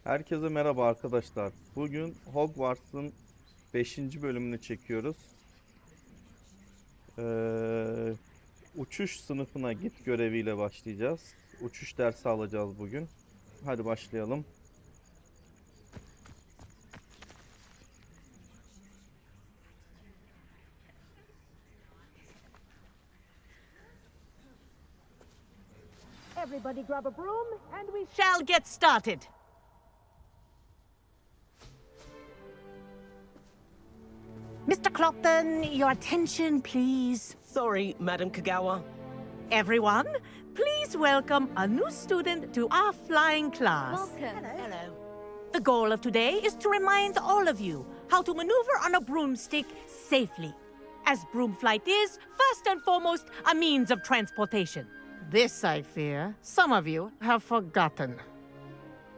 Herkese merhaba arkadaşlar. Bugün Hogwarts'ın 5. bölümünü çekiyoruz. Ee, Uçuş sınıfına git göreviyle başlayacağız. Uçuş dersi alacağız bugün. Hadi başlayalım. Everybody grab a broom and we shall get started. Mr. Clopton, your attention, please. Sorry, Madam Kagawa. Everyone, please welcome a new student to our flying class. Welcome. Hello. The goal of today is to remind all of you how to maneuver on a broomstick safely, as broom flight is, first and foremost, a means of transportation. This, I fear, some of you have forgotten.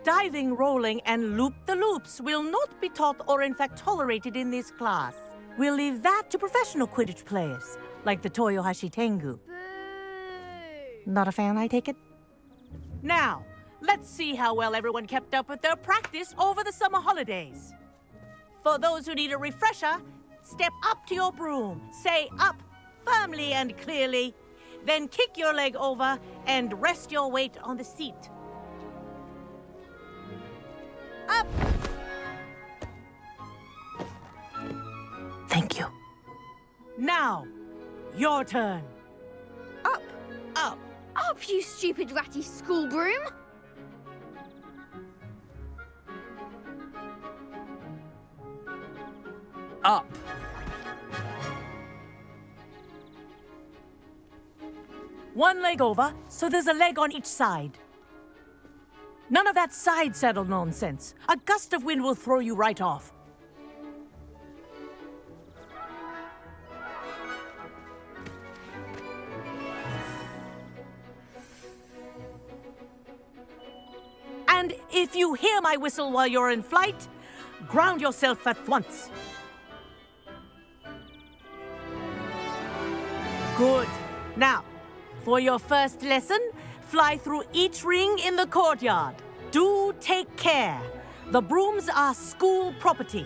Diving, rolling, and loop-the-loops will not be taught or in fact tolerated in this class. We'll leave that to professional Quidditch players, like the Toyohashi Tengu. Boo! Not a fan, I take it? Now, let's see how well everyone kept up with their practice over the summer holidays. For those who need a refresher, step up to your broom, say up firmly and clearly, then kick your leg over and rest your weight on the seat. Up! Thank you. Now, your turn. Up! Up! Up, you stupid ratty school broom! Up! One leg over, so there's a leg on each side. None of that side saddle nonsense. A gust of wind will throw you right off. And if you hear my whistle while you're in flight, ground yourself at once. Good. Now, for your first lesson, fly through each ring in the courtyard. Do take care. The brooms are school property.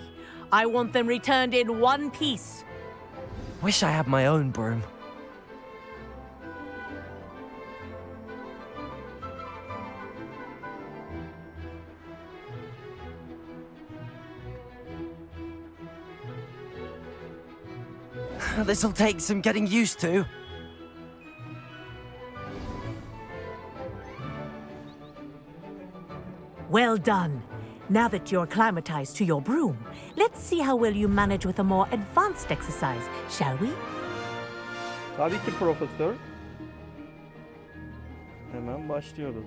I want them returned in one piece. Wish I had my own broom. This'll take some getting used to. Well done. Now that you're acclimatized to your broom, let's see how well you manage with a more advanced exercise, shall we? Tabii ki profesör. Hemen başlıyoruz.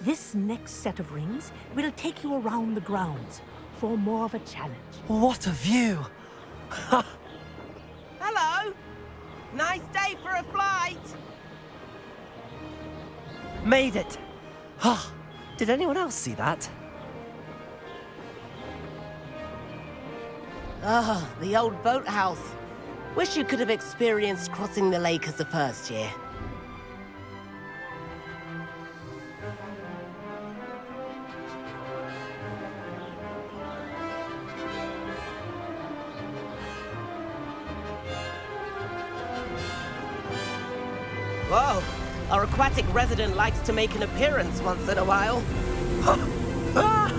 This next set of rings will take you around the grounds for more of a challenge. What a view! Hello! Nice day for a flight! Made it! Did anyone else see that? Ah, the old boathouse. Wish you could have experienced crossing the lake as a first year. Whoa, our aquatic resident likes to make an appearance once in a while. Ah!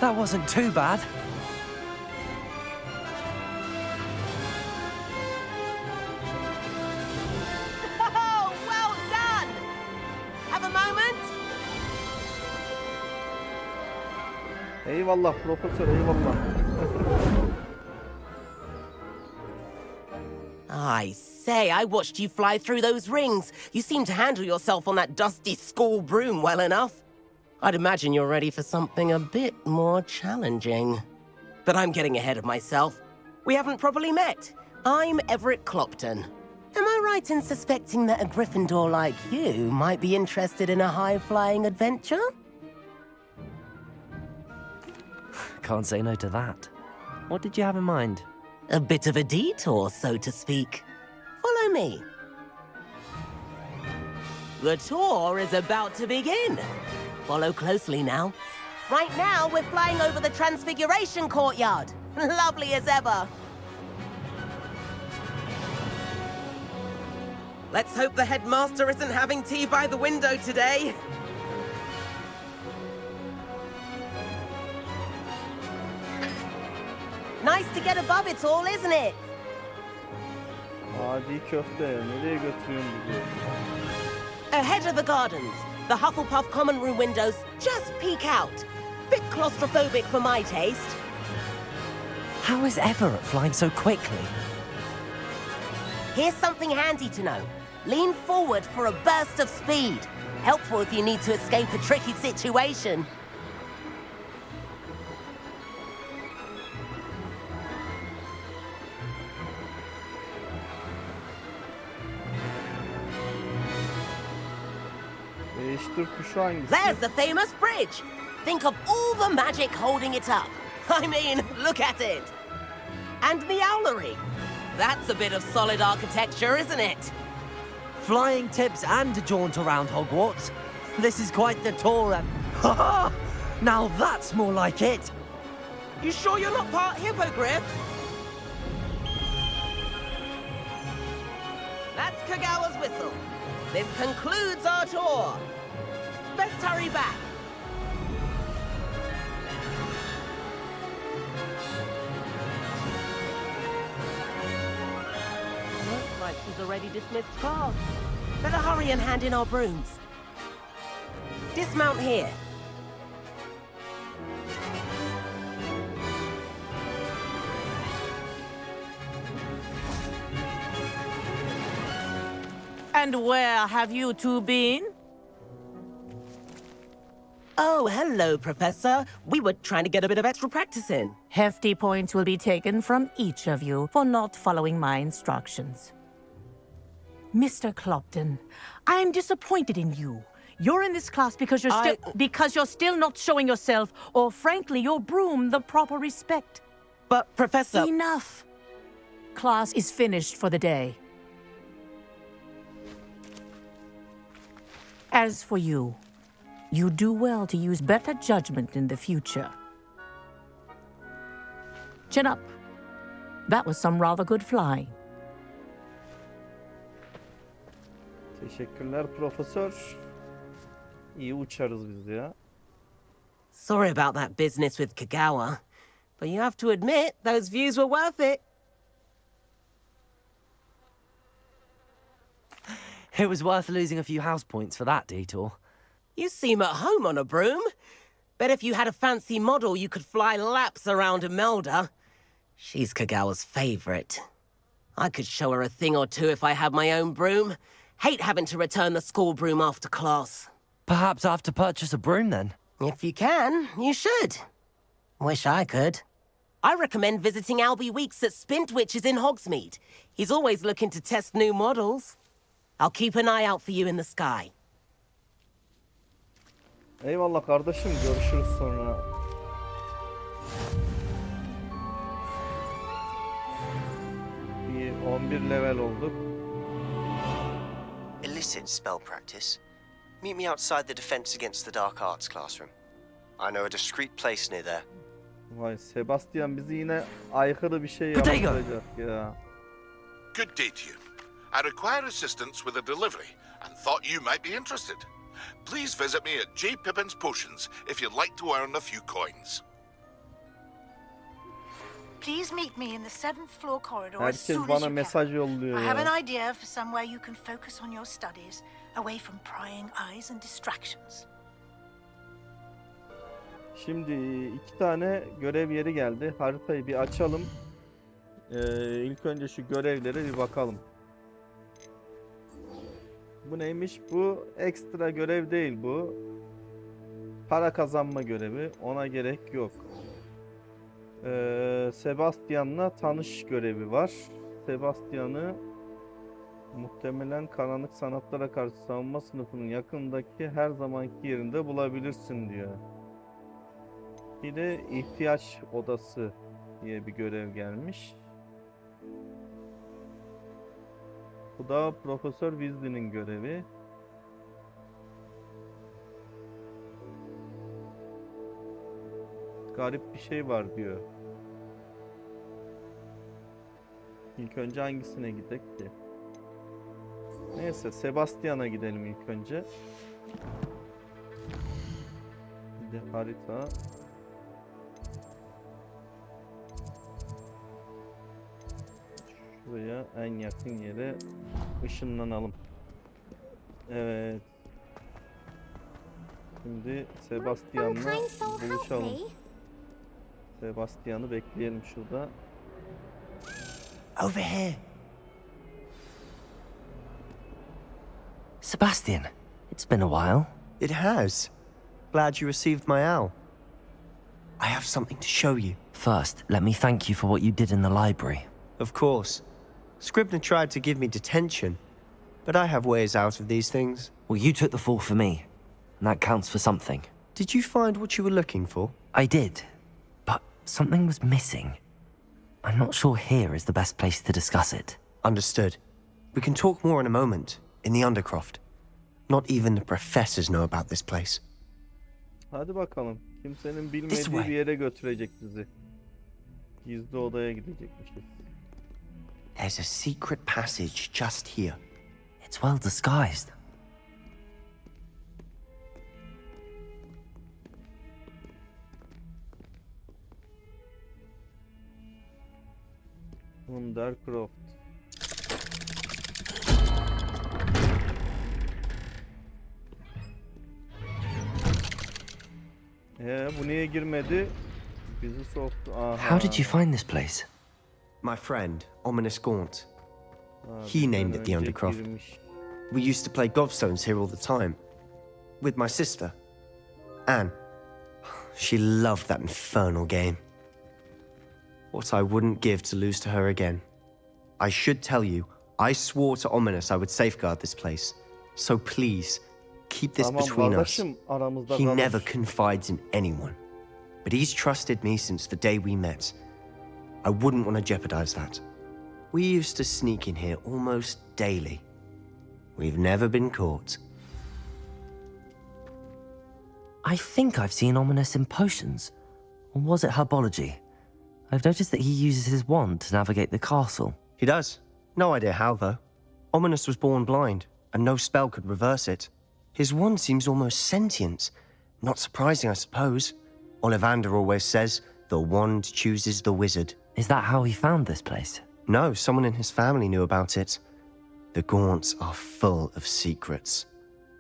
That wasn't too bad. Oh, well done! Have a moment? Eyvallah profesör, eyvallah. I say, I watched you fly through those rings. You seem to handle yourself on that dusty school broom well enough. I'd imagine you're ready for something a bit more challenging. But I'm getting ahead of myself. We haven't properly met. I'm Everett Clopton. Am I right in suspecting that a Gryffindor like you might be interested in a high-flying adventure? can't say no to that. What did you have in mind? A bit of a detour, so to speak. Follow me. The tour is about to begin. Follow closely now. Right now, we're flying over the Transfiguration Courtyard. Lovely as ever. Let's hope the headmaster isn't having tea by the window today. Nice to get above it all, isn't it? Adi köfte. Nereye götürüyorsun bizi? Ahead of the gardens, the Hufflepuff common room windows just peek out. Bit claustrophobic for my taste. How is Everett flying so quickly? Here's something handy to know. Lean forward for a burst of speed. Helpful if you need to escape a tricky situation. Değiştir kuşu hangisi? There's the famous bridge. Think of all the magic holding it up. I mean, look at it. And the owlery. That's a bit of solid architecture, isn't it? Flying tips and a jaunt around Hogwarts. This is quite the tour. Now that's more like it. You sure you're not part hippogriff? That's Kagawa's whistle. This concludes our tour. Best hurry back. Looks like she's already dismissed class. Better hurry and hand in our brooms. Dismount here. And where have you two been? Oh, hello, Professor. We were trying to get a bit of extra practice in. Hefty points will be taken from each of you for not following my instructions. Mr. Clopton, I'm disappointed in you. You're in this class because you're still not showing yourself, or frankly, your broom the proper respect. But, Professor... Enough. Class is finished for the day. As for you, you do well to use better judgment in the future. Chin up. That was some rather good flying. Teşekkürler profesör. İyi uçarız biz ya. Sorry about that business with Kagawa, but you have to admit, those views were worth it. It was worth losing a few house points for that detour. You seem at home on a broom. Bet if you had a fancy model, you could fly laps around Imelda. She's Kagawa's favorite. I could show her a thing or two if I had my own broom. Hate having to return the school broom after class. Perhaps I have to purchase a broom then. If you can, you should. Wish I could. I recommend visiting Albie Weeks at Spintwitches in Hogsmeade. He's always looking to test new models. I'll keep an eye out for you in the sky. Eyvallah kardeşim, görüşürüz sonra. Bir 11 level olduk. Illicit spell practice. Meet me outside the Defense Against the Dark Arts classroom. I know a discreet place near there. Vay, Sebastian bizi yine aykırı bir şey Potato. yaptıracak ya. Good day to you. I require assistance with a delivery and thought you might be interested. Please visit me at J. Pippin's Potions if you'd like to earn a few coins. Please meet me in the 7th floor corridor as Herkes soon as bana you can. mesaj yolluyor I have an ya. idea for somewhere you can focus on your studies, away from prying eyes and distractions. Şimdi 2 tane görev yeri geldi. Haritayı bir açalım. İlk önce şu görevlere bir bakalım. Bu neymiş? Bu ekstra görev değil bu. Para kazanma görevi. Ona gerek yok. Sebastian'la tanış görevi var. Sebastian'ı muhtemelen karanlık sanatlara karşı savunma sınıfının yakındaki her zamanki yerinde bulabilirsin diyor. Bir de ihtiyaç odası diye bir görev gelmiş. Bu da Profesör Weasley'nin görevi. Garip bir şey var diyor. İlk önce hangisine gidelim ki? Neyse, Sebastian'a gidelim ilk önce. Bir de harita. Şuraya en yakın yere ışınlanalım. Evet. Şimdi Sebastian'la Kind soul help buluşalım. me. Sebastian'ı bekleyelim şurada. Over here. Sebastian, it's been a while. It has. Glad you received my owl. I have something to show you. First, let me thank you for what you did in the library. Of course. Scribner tried to give me detention, but I have ways out of these things. Well, you took the fall for me, and that counts for something. Did you find what you were looking for? I did, but something was missing. I'm not sure here is the best place to discuss it. Understood. We can talk more in a moment, in the Undercroft. Not even the professors know about this place. Hadi bakalım. Kimsenin This bilmediği way. bir yere götürecek bizi. Gizli odaya gidecekmişiz. There's a secret passage just here. It's well disguised. Undercroft. Bu niye girmedi? Bizi soktu. Aha. How did you find this place? My friend, Ominous Gaunt. Ha, He bizden named it the önce Undercroft. girmiş. We used to play gobstones here all the time. With my sister, Anne. She loved that infernal game. What I wouldn't give to lose to her again. I should tell you, I swore to Ominous I would safeguard this place. So please, keep this Tamam between us. kardeşim, aramızda He kalır. never confides in anyone. But he's trusted me since the day we met. I wouldn't want to jeopardize that. We used to sneak in here almost daily. We've never been caught. I think I've seen Ominous in potions. Or was it herbology? I've noticed that he uses his wand to navigate the castle. He does. No idea how, though. Ominous was born blind, and no spell could reverse it. His wand seems almost sentient. Not surprising, I suppose. Ollivander always says, the wand chooses the wizard. Is that how he found this place? No, someone in his family knew about it. The Gaunts are full of secrets.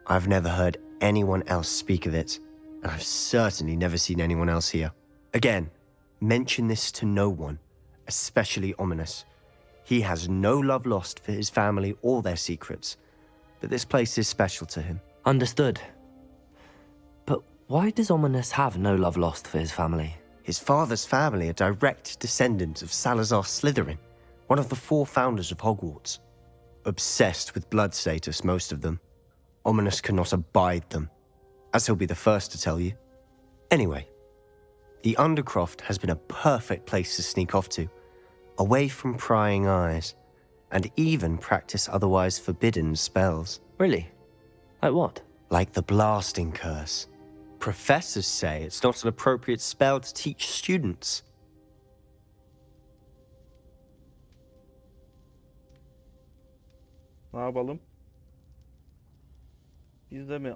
I've never heard anyone else speak of it, and I've certainly never seen anyone else here. Again, mention this to no one, especially Ominous. He has no love lost for his family or their secrets, but this place is special to him. Understood. But why does Ominous have no love lost for his family? His father's family are direct descendants of Salazar Slytherin, one of the 4 founders of Hogwarts. Obsessed with blood status, most of them. Ominous cannot abide them, as he'll be the first to tell you. Anyway, the Undercroft has been a perfect place to sneak off to, away from prying eyes, and even practice otherwise forbidden spells. Really? Like what? Like the blasting curse. Professors say it's not an appropriate spell to teach students. Ne yapalım? Biz de mi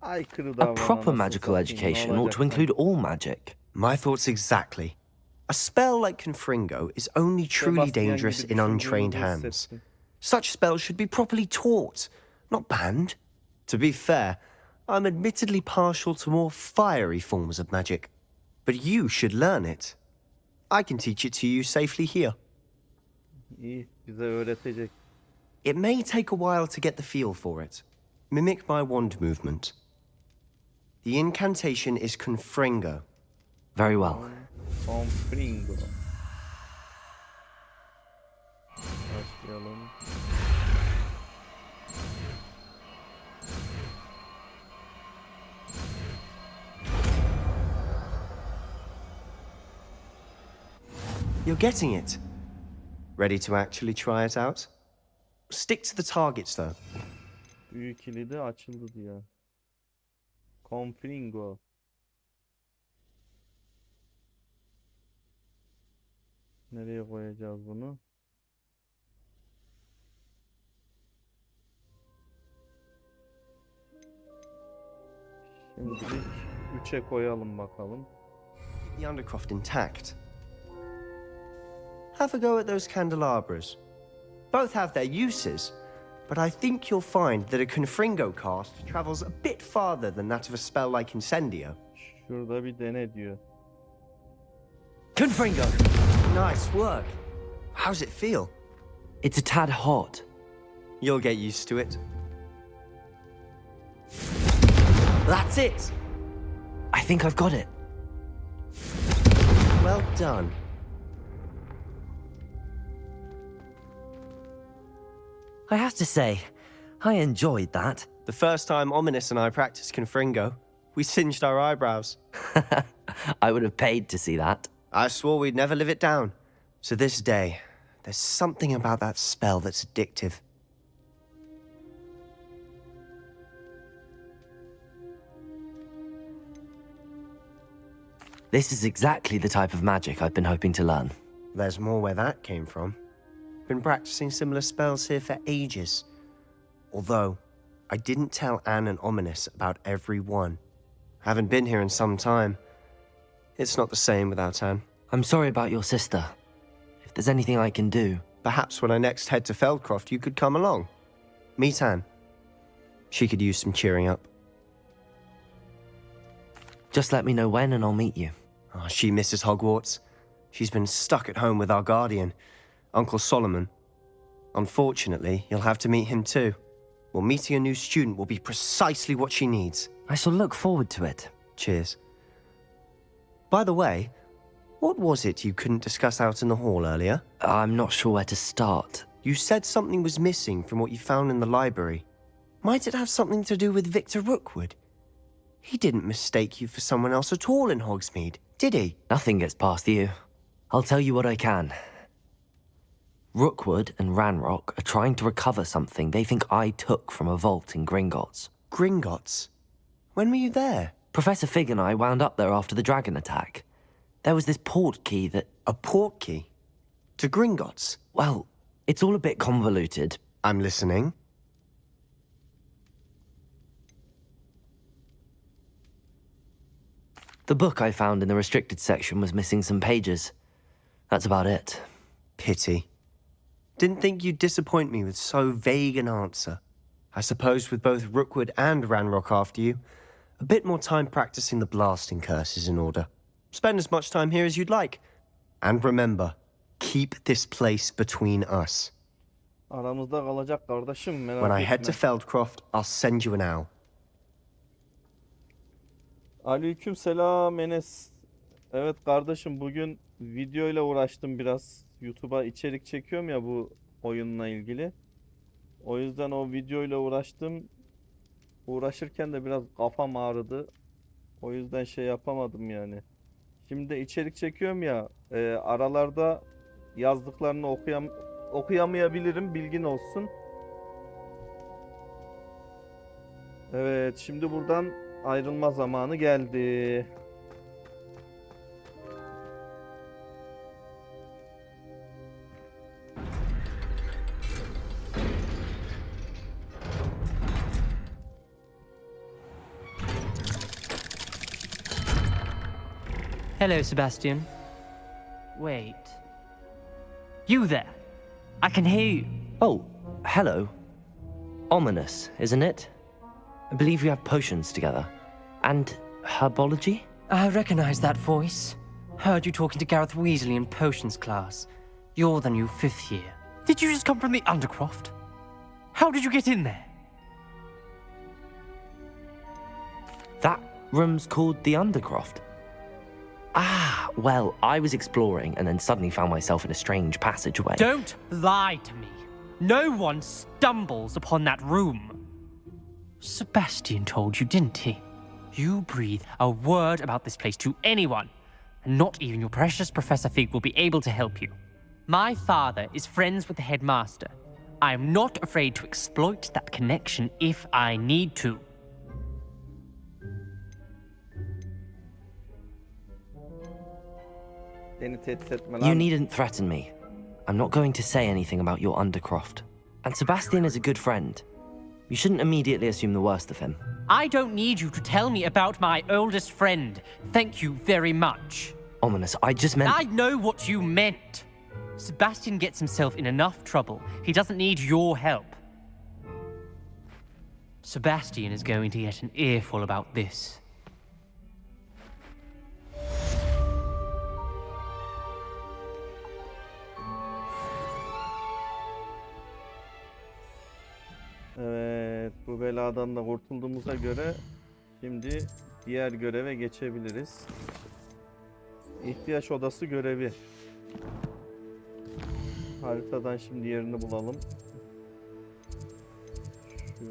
aykırı A davranan proper nasıl magical satayım, ne education ought to olacak include all magic. My thoughts exactly. A spell like Confringo is only truly Sebastian dangerous gibi in untrained düşündüğümü hands. hissettim. Such spells should be properly taught, not banned. To be fair, I'm admittedly partial to more fiery forms of magic. But you should learn it. I can teach it to you safely here. İyi, bize öğretecek. It may take a while to get the feel for it. Mimic my wand movement. The incantation is Confringo. Very well. Confringo. Başlayalım. You're getting it. Ready to actually try it out? Stick to the targets though. Büyük kilidi açıldı diyor. Confringo. Nereye koyacağız bunu? Şimdilik 3'e koyalım bakalım. The Undercroft intact. Have a go at those candelabras. Both have their uses, but I think you'll find that a Confringo cast travels a bit farther than that of a spell like Incendio. Şurada bir dene diyor. Confringo! Nice work. How's it feel? It's a tad hot. You'll get used to it. That's it! I think I've got it. Well done. I have to say, I enjoyed that. The first time Ominous and I practiced Confringo, we singed our eyebrows. I would have paid to see that. I swore we'd never live it down. To this day, there's something about that spell that's addictive. This is exactly the type of magic I've been hoping to learn. There's more where that came from. Been practicing similar spells here for ages. Although, I didn't tell Anne and Ominous about every one. Haven't been here in some time. It's not the same without Anne. I'm sorry about your sister. If there's anything I can do... Perhaps when I next head to Feldcroft, you could come along. Meet Anne. She could use some cheering up. Just let me know when and I'll meet you. Oh, she misses Hogwarts. She's been stuck at home with our guardian, Uncle Solomon. Unfortunately, you'll have to meet him too. Well, meeting a new student will be precisely what she needs. I shall look forward to it. Cheers. By the way, what was it you couldn't discuss out in the hall earlier? I'm not sure where to start. You said something was missing from what you found in the library. Might it have something to do with Victor Rookwood? He didn't mistake you for someone else at all in Hogsmeade, did he? Nothing gets past you. I'll tell you what I can. Rookwood and Ranrock are trying to recover something they think I took from a vault in Gringotts. Gringotts? When were you there? Professor Fig and I wound up there after the dragon attack. There was this port key that... A port key? To Gringotts? Well, it's all a bit convoluted. I'm listening. The book I found in the restricted section was missing some pages. That's about it. Pity. Didn't think you'd disappoint me with so vague an answer. I suppose with both Rookwood and Ranrock after you, a bit more time practicing the blasting curse is in order. Spend as much time here as you'd like. And remember, keep this place between us. Aramızda kalacak kardeşim, merak When I etme. head to Feldcroft, I'll send you an owl. Aleyküm selam Enes. Evet kardeşim, bugün video ile uğraştım biraz. YouTube'a içerik çekiyorum ya bu oyunla ilgili. O yüzden o video ile uğraştım. Uğraşırken de biraz kafam ağrıdı. O yüzden şey yapamadım yani. Şimdi de içerik çekiyorum ya. Aralarda yazdıklarını okuyamayabilirim, bilgin olsun. Evet, şimdi buradan ayrılma zamanı geldi. Hello, Sebastian. Wait. You there? I can hear you. Oh, hello. Ominous, isn't it? I believe we have potions together. And herbology? I recognize that voice. Heard you talking to Gareth Weasley in potions class. You're the new 5th year. Did you just come from the Undercroft? How did you get in there? That room's called the Undercroft. Ah, well, I was exploring and then suddenly found myself in a strange passageway. Don't lie to me. No one stumbles upon that room. Sebastian told you, didn't he? You breathe a word about this place to anyone, and not even your precious Professor Fig will be able to help you. My father is friends with the headmaster. I am not afraid to exploit that connection if I need to. Beni tehdit etme You lan. needn't threaten me. I'm not going to say anything about your Undercroft. And Sebastian is a good friend. You shouldn't immediately assume the worst of him. I don't need you to tell me about my oldest friend. Thank you very much. Ominous, I just meant... I know what you meant. Sebastian gets himself in enough trouble. He doesn't need your help. Sebastian is going to get an earful about this. Evet, bu beladan da kurtulduğumuza göre şimdi diğer göreve geçebiliriz. İhtiyaç odası görevi. Haritadan şimdi yerini bulalım. Şu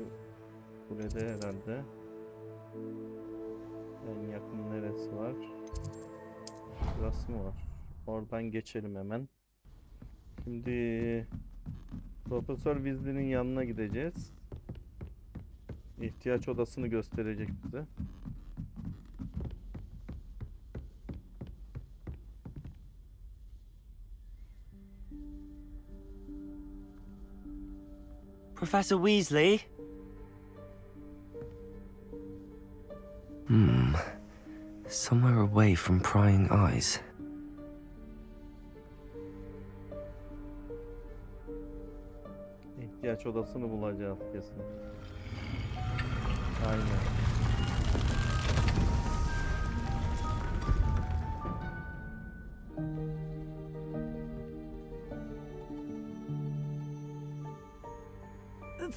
kulede herhalde. En yakın neresi var? Burası mı var? Oradan geçelim hemen. Şimdi Profesör Weasley'nin yanına gideceğiz. İhtiyaç odasını gösterecek bize. Professor Weasley? Somewhere away from prying eyes. İhtiyaç odasını bulacağız kesin. Aynen.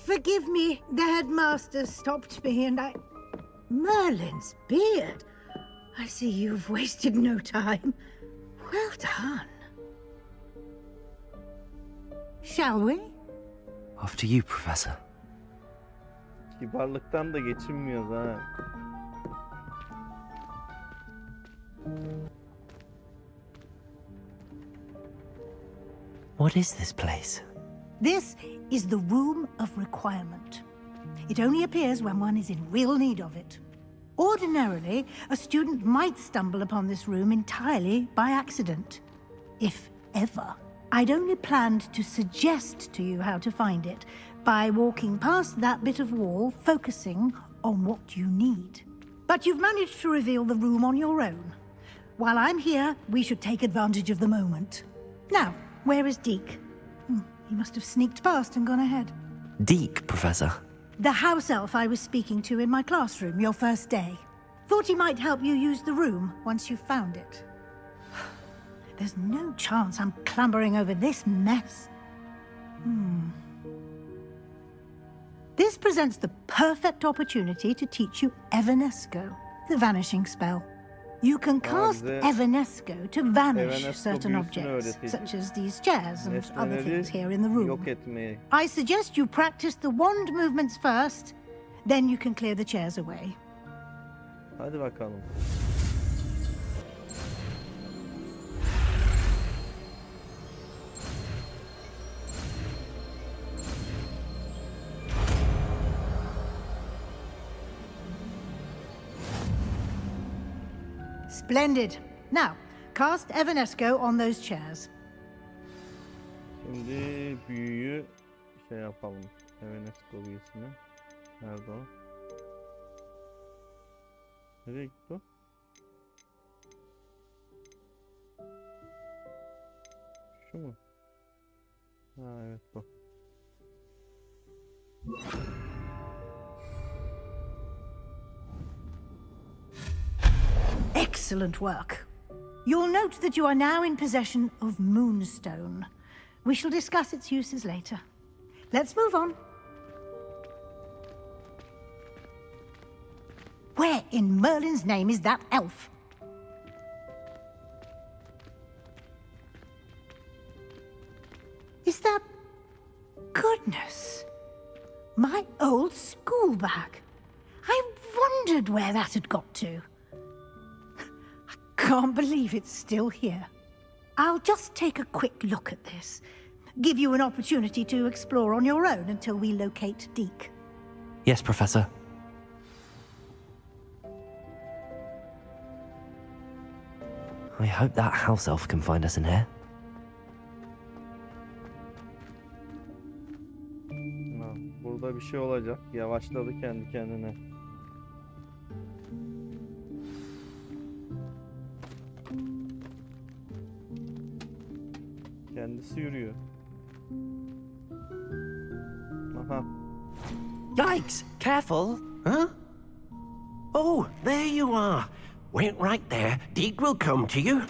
Forgive me, the headmaster stopped me and I... Merlin's beard. I see you've wasted no time. Well done. Shall we? After you, Professor. Kibarlıktan da geçinmiyoruz ha. What is this place? This is the Room of Requirement. It only appears when one is in real need of it. Ordinarily, a student might stumble upon this room entirely by accident. If ever. I'd only planned to suggest to you how to find it by walking past that bit of wall, focusing on what you need. But you've managed to reveal the room on your own. While I'm here, we should take advantage of the moment. Now, where is Deke? He must have sneaked past and gone ahead. Deke, Professor. The house elf I was speaking to in my classroom your first day. Thought he might help you use the room once you found it. There's no chance I'm clambering over this mess. This presents the perfect opportunity to teach you Evanesco, the vanishing spell. You can cast Evanesco to vanish Evanesco certain büyüsünü objects, öğretecek. such as these chairs and other things here in the room. Yok etmeyi. I suggest you practice the wand movements first, then you can clear the chairs away. Hadi bakalım. Splendid. Now, cast Evanesco on those chairs. Şimdi büyüyü şey yapalım. Evanesco büyüsünü. Nerede o? Nereye gitti o? Şu mu? Ha evet bu. Excellent work. You'll note that you are now in possession of Moonstone. We shall discuss its uses later. Let's move on. Where in Merlin's name is that elf? Is that... Goodness. My old school bag. I wondered where that had got to. I Can't believe it's still here. I'll just take a quick look at this. Give you an opportunity to explore on your own until we locate Deke. Yes, Professor. I hope that house elf can find us in here. Ha, burada bir şey olacak. Yavaşladı kendi kendine. Kendisi yürüyor. Aha. Yikes! Careful! Huh? Oh, there you are. Wait right there. Deke will come to you.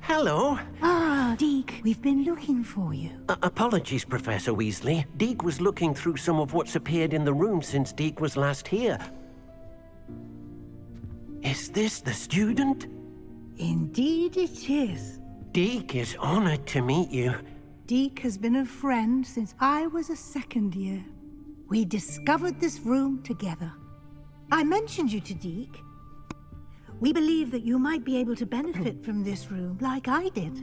Hello. Ah, Deke, we've been looking for you. Apologies, Professor Weasley. Deke was looking through some of what's appeared in the room since Deke was last here. Is this the student? Indeed it is. Deke is honored to meet you. Deke has been a friend since I was a second year. We discovered this room together. I mentioned you to Deke. We believe that you might be able to benefit from this room like I did.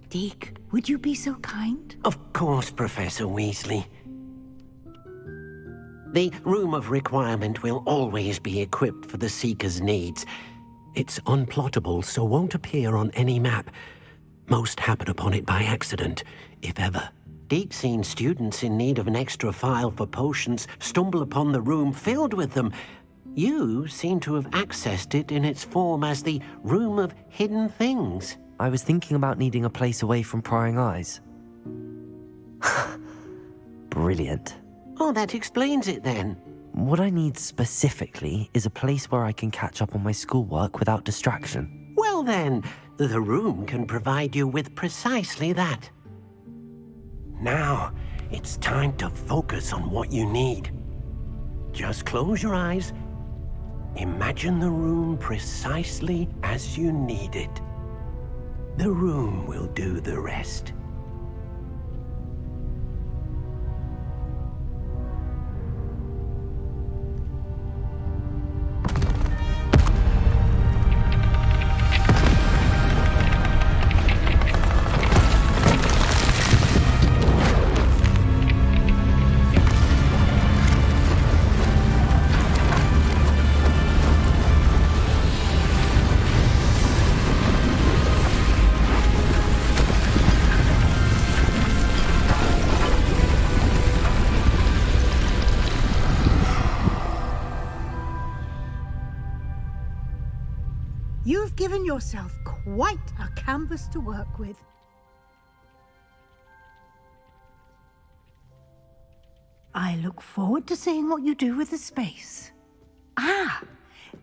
Deke, would you be so kind? Of course, Professor Weasley. The Room of Requirement will always be equipped for the Seeker's needs. It's unplottable, so won't appear on any map. Most happen upon it by accident, if ever. Deke's seen students in need of an extra file for potions stumble upon the room filled with them. You seem to have accessed it in its form as the Room of Hidden Things. I was thinking about needing a place away from prying eyes. Brilliant. Oh, that explains it then. What I need specifically is a place where I can catch up on my schoolwork without distraction. Well then, the room can provide you with precisely that. Now, it's time to focus on what you need. Just close your eyes. Imagine the room precisely as you need it. The room will do the rest. You've given yourself quite a canvas to work with. I look forward to seeing what you do with the space. Ah,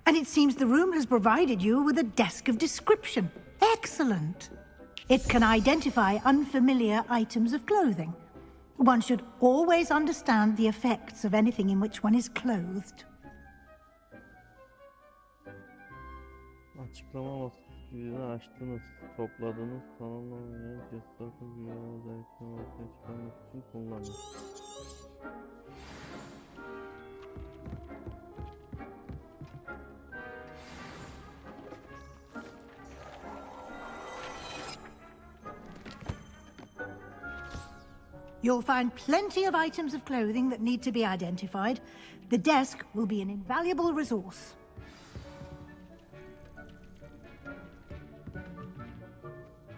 and it seems the room has provided you with a desk of description. Excellent. It can identify unfamiliar items of clothing. One should always understand the effects of anything in which one is clothed. Açıklama vasıflarını açtınız, topladınız, tamamlanan cesaretin dünyanın özelliklerini ortaya çıkarmak için kullanın. You'll find plenty of items of clothing that need to be identified. The desk will be an invaluable resource.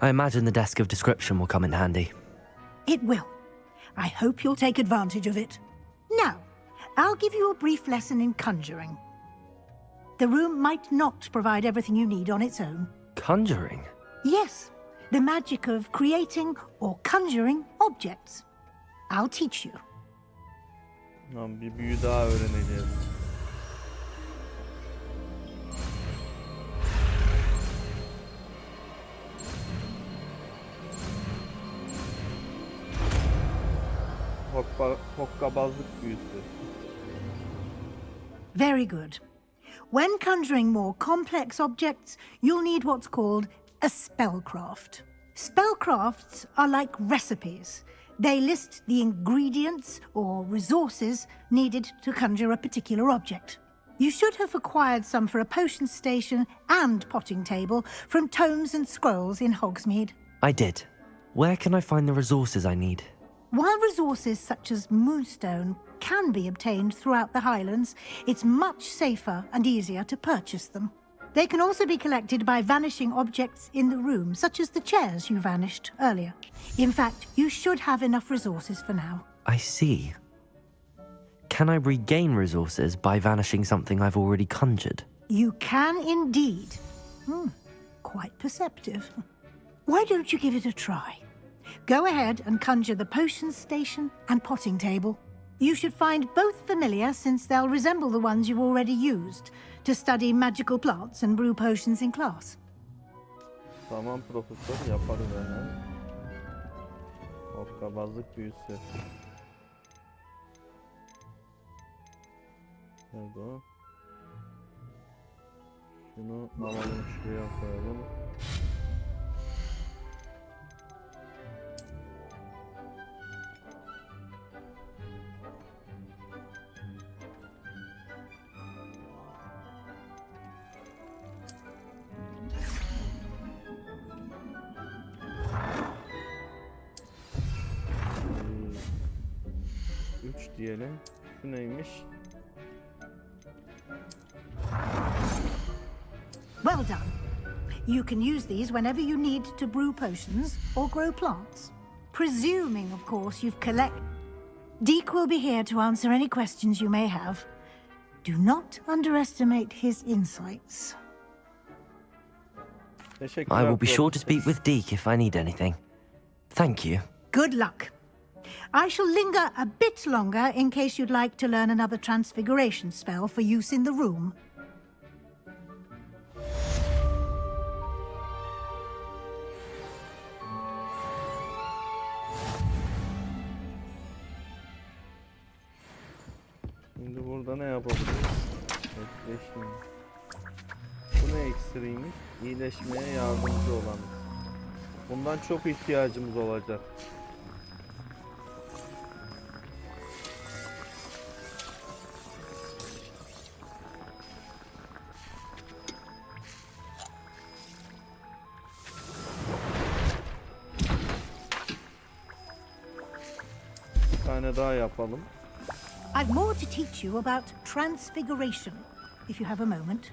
I imagine the desk of description will come in handy. It will. I hope you'll take advantage of it. Now, I'll give you a brief lesson in conjuring. The room might not provide everything you need on its own. Conjuring? Yes, the magic of creating or conjuring objects. I'll teach you. Lan bir büyü daha öğreneceğiz. Hokkabazlık büyüsü. Very good. When conjuring more complex objects, you'll need what's called a spellcraft. Spellcrafts are like recipes. They list the ingredients or resources needed to conjure a particular object. You should have acquired some for a potion station and potting table from tomes and scrolls in Hogsmeade. I did. Where can I find the resources I need? While resources such as moonstone can be obtained throughout the Highlands, it's much safer and easier to purchase them. They can also be collected by vanishing objects in the room, such as the chairs you vanished earlier. In fact, you should have enough resources for now. I see. Can I regain resources by vanishing something I've already conjured? You can indeed. Quite perceptive. Why don't you give it a try? Go ahead and conjure the potion station and potting table. You should find both familiar, since they'll resemble the ones you've already used to study magical plants and brew potions in class. Tamam profesör, yaparız hemen. Hokkabazlık büyüsü. Nerede o? Şunu alalım, şuraya koyalım. Diyelim. Bu neymiş? Well done. You can use these whenever you need to brew potions or grow plants. Presuming, of course, you've collected. Deke will be here to answer any questions you may have. Do not underestimate his insights. I will be sure to speak with Deke if I need anything. Thank you. Good luck. I shall linger a bit longer in case you'd like to learn another transfiguration spell for use in the room. Şimdi burada ne yapabiliriz? Etkileşim. Bu ne iksiriymiş? İyileşmeye yardımcı olan. Bundan çok ihtiyacımız olacak. Bir tane daha yapalım. I've more to teach you about transfiguration, if you have a moment.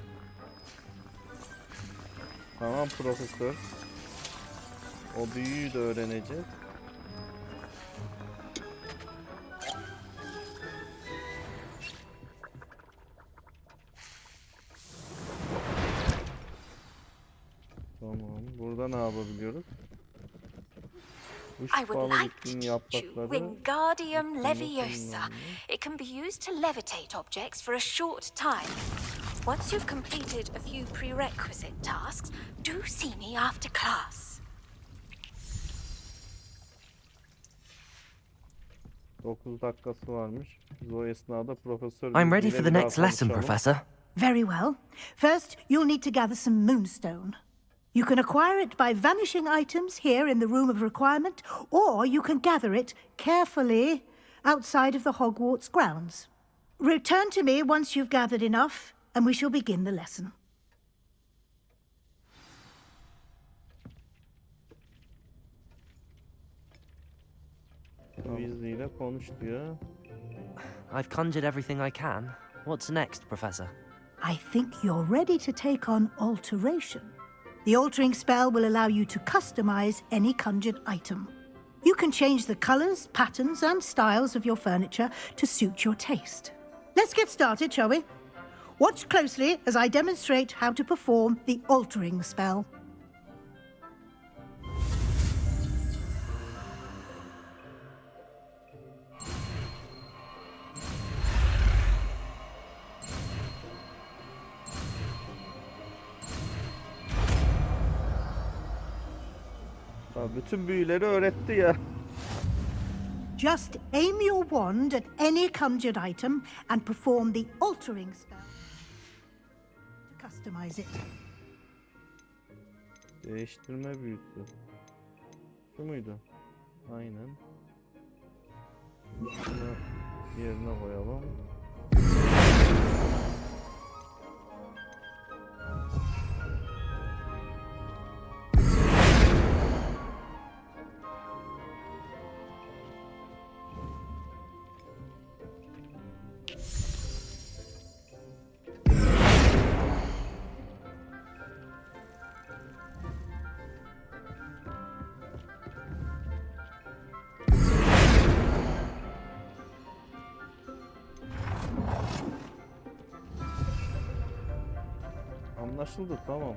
Tamam profesör. O büyüyü de öğreneceğiz. Tamam. Burada ne yapabiliyoruz? I would like to teach you Wingardium Leviosa. It can be used to levitate objects for a short time. Once you've completed a few prerequisite tasks, do see me after class. 9 dakikası varmış. Biz o esnada profesör... I'm ready for the next lesson, Professor. Very well. First, you'll need to gather some moonstone. You can acquire it by vanishing items here in the Room of Requirement, or you can gather it carefully outside of the Hogwarts grounds. Return to me once you've gathered enough, and we shall begin the lesson. Weasley ile konuş diyor. I've conjured everything I can. What's next, Professor? I think you're ready to take on alteration. The altering spell will allow you to customize any conjured item. You can change the colors, patterns, and styles of your furniture to suit your taste. Let's get started, shall we? Watch closely as I demonstrate how to perform the altering spell. Bütün büyüleri öğretti ya. Just aim your wand at any conjured item and perform the altering spell to customize it. Değiştirme büyüsü. Şu muydu? Aynen. Şunu yerine koyalım. Anlaşıldı, tamam.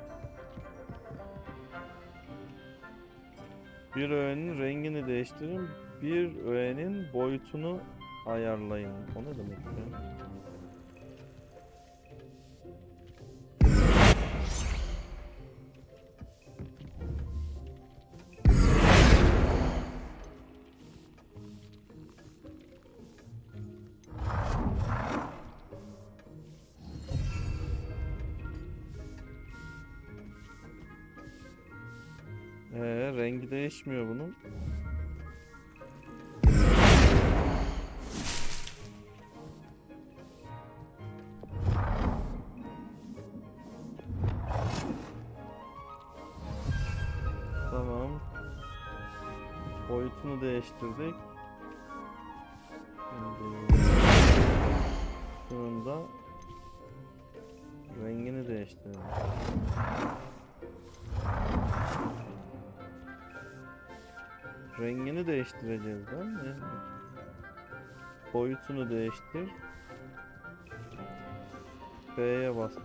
Bir öğenin rengini değiştirin. Bir öğenin boyutunu ayarlayın. O ne demek ya? Rengi değişmiyor bunun. Tamam. Boyutunu değiştirdik. Şimdi şunun da rengini değiştirelim. Rengini değiştireceğiz değil mi? Boyutunu değiştir. B'ye bastır.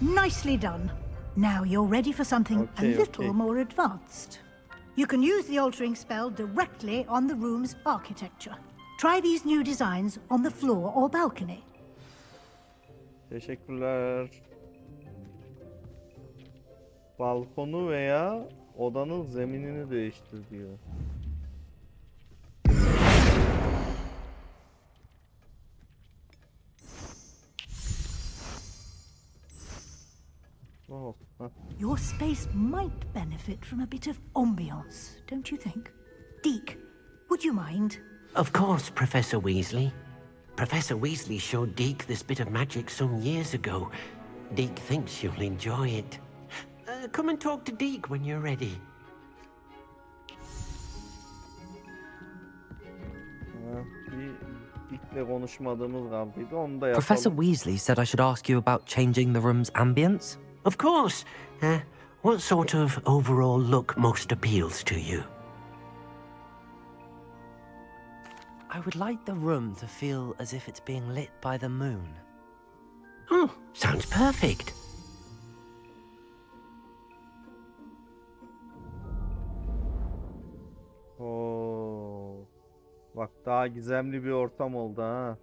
Nicely done. Now you're ready for something a little more advanced. You can use the altering spell directly on the room's architecture. Try these new designs on the floor or balcony. Teşekkürler. Balkonu veya odanın zeminini değiştir diyor. Oh, Your space might benefit from a bit of ambiance, don't you think? Deke, would you mind? Of course, Professor Weasley. Professor Weasley showed Deke this bit of magic some years ago. Deke thinks you'll enjoy it. Come and talk to Deke when you're ready. konuşmadığımız kaldıydı. Onu da yapalım. Professor Weasley said I should ask you about changing the room's ambience. Of course. What sort of overall look most appeals to you? I would like the room to feel as if it's being lit by the moon. Oh, sounds perfect. Oo. Bak daha gizemli bir ortam oldu ha.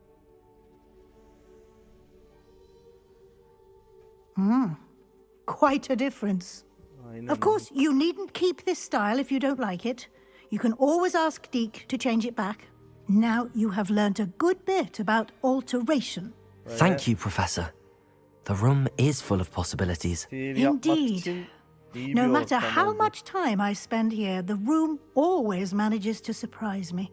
Quite a difference. Aynen. Of course, you needn't keep this style if you don't like it. You can always ask Deke to change it back. Now you have learnt a good bit about alteration. Thank you, Professor. The room is full of possibilities. Indeed. No matter how much time I spend here, the room always manages to surprise me.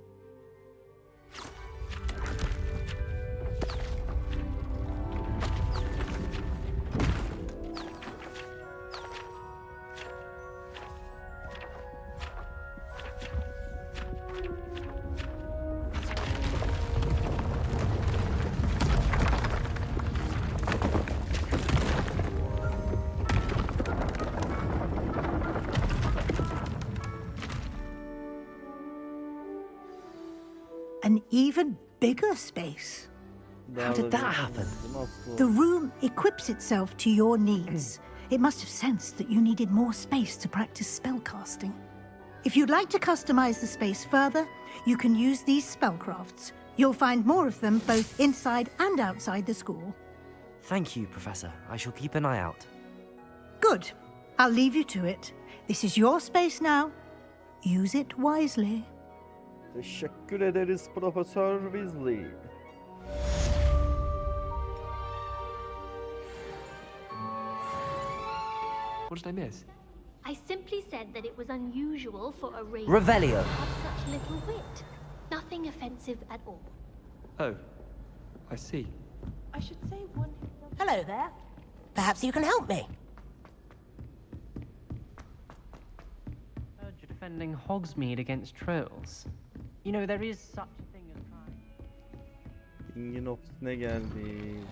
An even bigger space. How did that happen? The room equips itself to your needs. It must have sensed that you needed more space to practice spellcasting. If you'd like to customize the space further, you can use these spellcrafts. You'll find more of them both inside and outside the school. Thank you, Professor. I shall keep an eye out. Good. I'll leave you to it. This is your space now. Use it wisely. Teşekkür ederiz Profesör Weasley. What did I miss? I simply said that it was unusual for a raven Revelio. to have such little wit. Nothing offensive at all. Oh, I see. I should say one. Hello there. Perhaps you can help me. Heard you're defending Hogsmeade against trolls. You know, there is such a thing as crime. King'in ofisine geldik.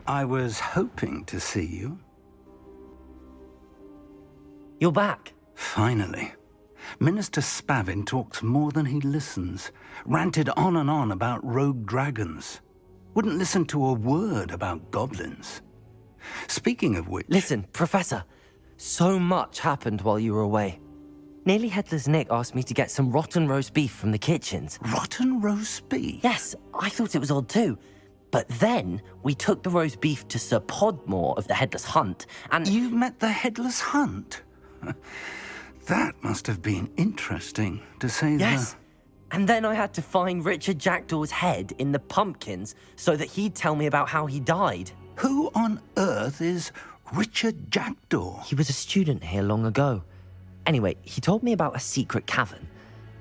I was hoping to see you. You're back. Finally. Minister Spavin talks more than he listens. Ranted on and on about rogue dragons. Wouldn't listen to a word about goblins. Speaking of which... Listen, Professor. So much happened while you were away. Nearly Headless Nick asked me to get some rotten roast beef from the kitchens. Rotten roast beef? Yes, I thought it was odd too. But then we took the roast beef to Sir Podmore of the Headless Hunt, and... You met the Headless Hunt? That must have been interesting, to say the... Yes. And then I had to find Richard Jackdaw's head in the pumpkins so that he'd tell me about how he died. Who on earth is Richard Jackdaw? He was a student here long ago. Anyway, he told me about a secret cavern.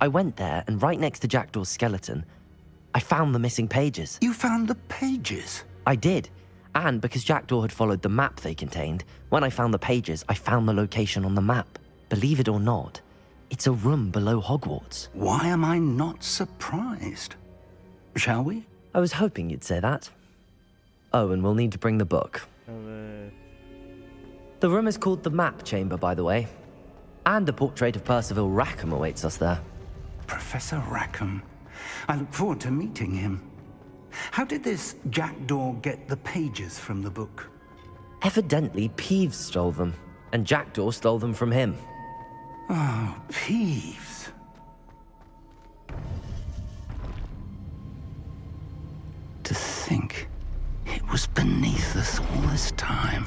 I went there, and right next to Jackdaw's skeleton, I found the missing pages. You found the pages? I did. And because Jackdaw had followed the map they contained, when I found the pages, I found the location on the map. Believe it or not, it's a room below Hogwarts. Why am I not surprised? Shall we? I was hoping you'd say that. Oh, and we'll need to bring the book. The room is called the Map Chamber, by the way. And a portrait of Percival Rackham awaits us there. Professor Rackham. I look forward to meeting him. How did this Jackdaw get the pages from the book? Evidently, Peeves stole them, and Jackdaw stole them from him. Oh, Peeves. To think it was beneath us all this time.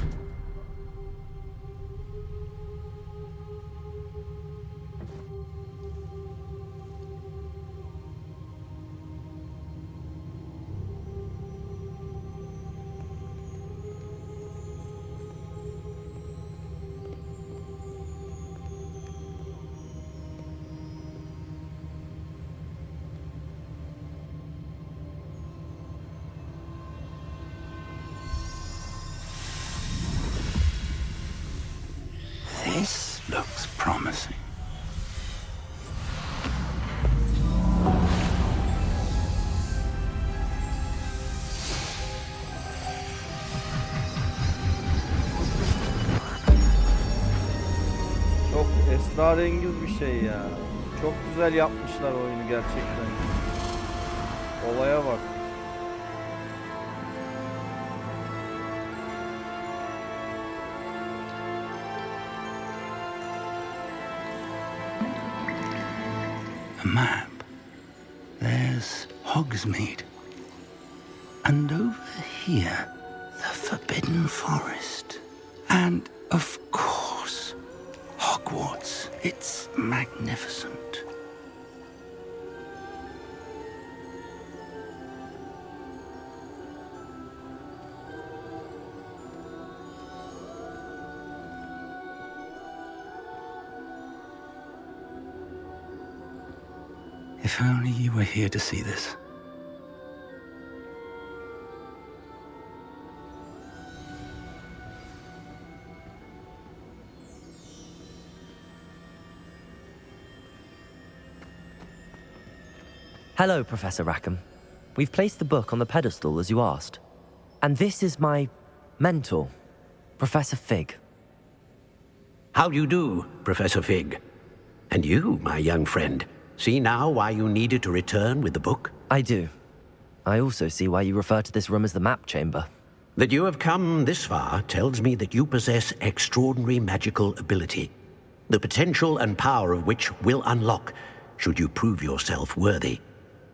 This looks promising. Çok esrarengiz bir şey ya. Çok güzel yapmışlar oyunu gerçekten. Olaya bak. A map. There's Hogsmeade. And over here, the Forbidden Forest. And, of course, Hogwarts. It's magnificent. If only you were here to see this. Hello, Professor Rackham. We've placed the book on the pedestal as you asked. And this is my mentor, Professor Fig. How do you do, Professor Fig? And you, my young friend, see now why you needed to return with the book? I do. I also see why you refer to this room as the Map Chamber. That you have come this far tells me that you possess extraordinary magical ability, the potential and power of which will unlock should you prove yourself worthy.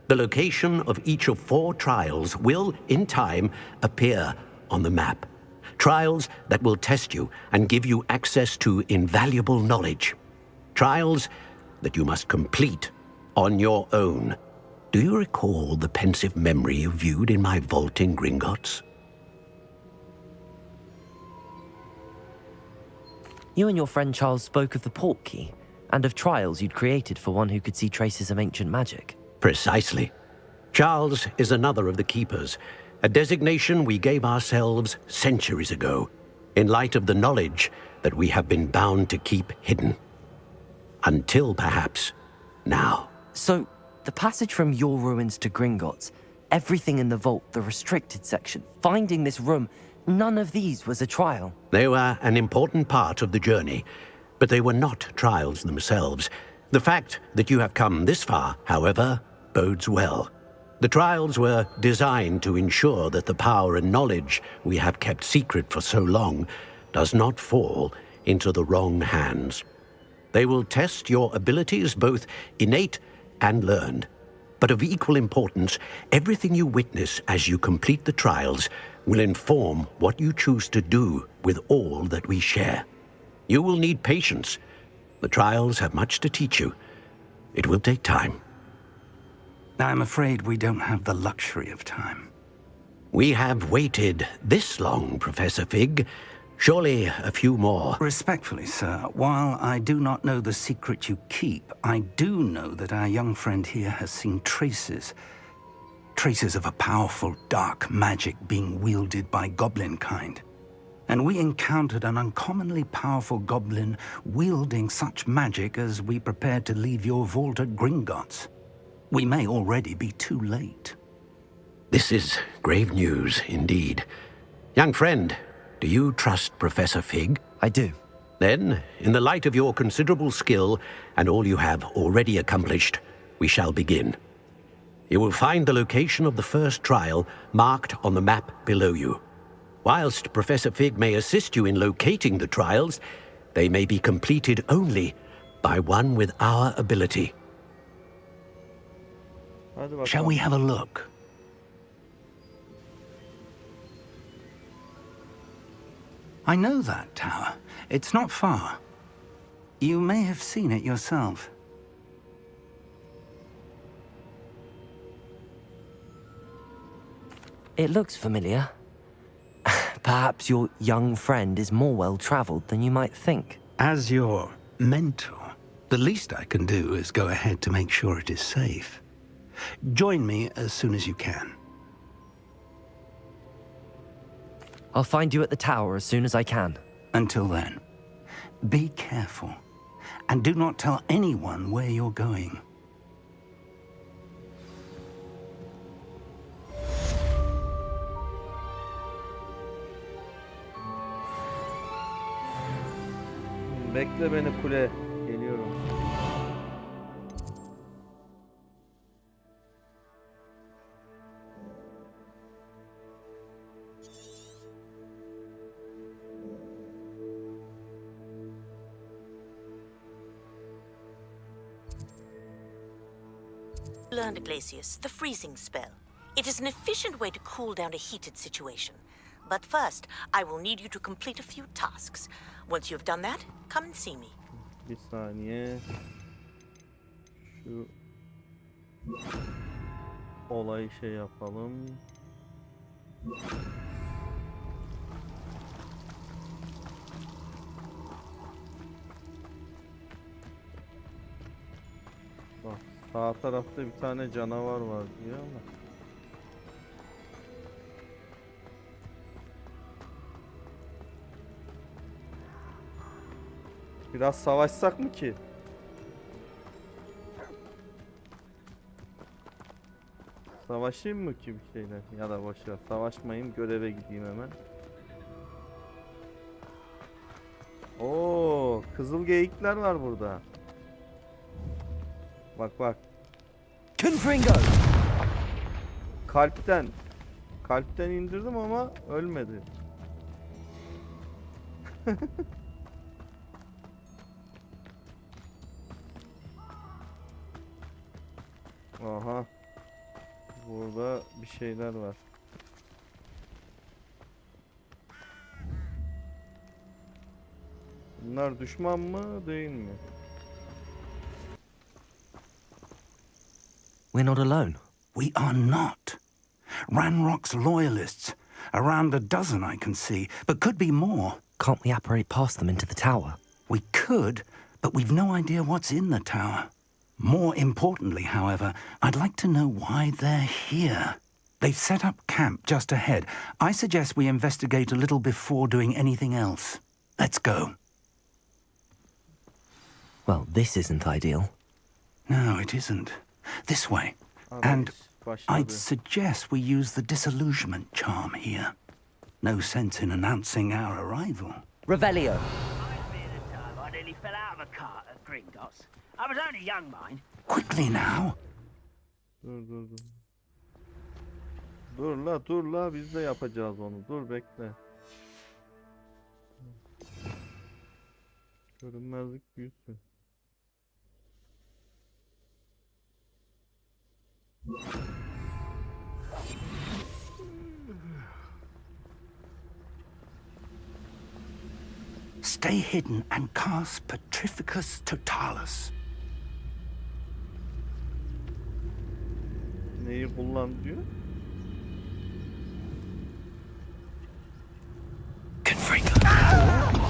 The location of each of 4 trials will, in time, appear on the map. Trials that will test you and give you access to invaluable knowledge. Trials that you must complete on your own. Do you recall the pensive memory you viewed in my vault in Gringotts? You and your friend Charles spoke of the Portkey, and of trials you'd created for one who could see traces of ancient magic. Precisely. Charles is another of the Keepers, a designation we gave ourselves centuries ago, in light of the knowledge that we have been bound to keep hidden. Until, perhaps, now. So, the passage from your ruins to Gringotts, everything in the vault, the restricted section, finding this room, none of these was a trial. They were an important part of the journey, But they were not trials themselves. The fact that you have come this far, however, bodes well. The trials were designed to ensure that the power and knowledge we have kept secret for so long does not fall into the wrong hands. They will test your abilities, both innate and learned. But of equal importance, everything you witness as you complete the trials will inform what you choose to do with all that we share. You will need patience. The trials have much to teach you. It will take time. I'm afraid we don't have the luxury of time. We have waited this long, Professor Fig. Surely a few more. Respectfully, sir, while I do not know the secret you keep, I do know that our young friend here has seen traces of a powerful dark magic being wielded by goblin kind. And we encountered an uncommonly powerful goblin wielding such magic as we prepared to leave your vault at Gringotts. We may already be too late. This is grave news indeed. Young friend, do you trust Professor Fig? I do. Then, in the light of your considerable skill and all you have already accomplished, we shall begin. You will find the location of the first trial marked on the map below you. Whilst Professor Fig may assist you in locating the trials, they may be completed only by one with our ability. Shall we have a look? I know that tower. It's not far. You may have seen it yourself. It looks familiar. Perhaps your young friend is more well-traveled than you might think. As your mentor, the least I can do is go ahead to make sure it is safe. Join me as soon as you can. I'll find you at the tower as soon as I can. Until then, be careful, and do not tell anyone where you're going. Bekle beni kule. Geliyorum. Learned Glacius, the freezing spell. It is an efficient way to cool down a heated situation. But first, I will need you to complete a few tasks. Once you've done that, come and see me. Bir saniye. Şu olayı şey yapalım. Bak, sağ tarafta bir tane canavar var diyor ama. Biraz savaşsak mı ki? Savaşayım mı ki bir şeyler? Ya da boşver. Savaşmayayım. Göreve gideyim hemen. Oo, kızıl geyikler var burada. Bak bak. Confringo. Kalpten indirdim ama ölmedi. Aha. Burada bir şeyler var. Bunlar düşman mı değil mi? We're not alone. We are not. Ranrock's loyalists. Around a dozen I can see, but could be more. Can't we apparate past them into the tower? We could, but we've no idea what's in the tower. More importantly, however, I'd like to know why they're here. They've set up camp just ahead. I suggest we investigate a little before doing anything else. Let's go. Well, this isn't ideal. No, it isn't. This way. And I'd suggest we use the disillusionment charm here. No sense in announcing our arrival. Revelio. I nearly fell out of a cart at Gringotts. I was only young, mind. Quickly now. Dur. Dur la biz de yapacağız onu. Dur bekle. Görünmezlik büyüsün. Stay hidden and cast Petrificus Totalus. Neyi kullan diyor?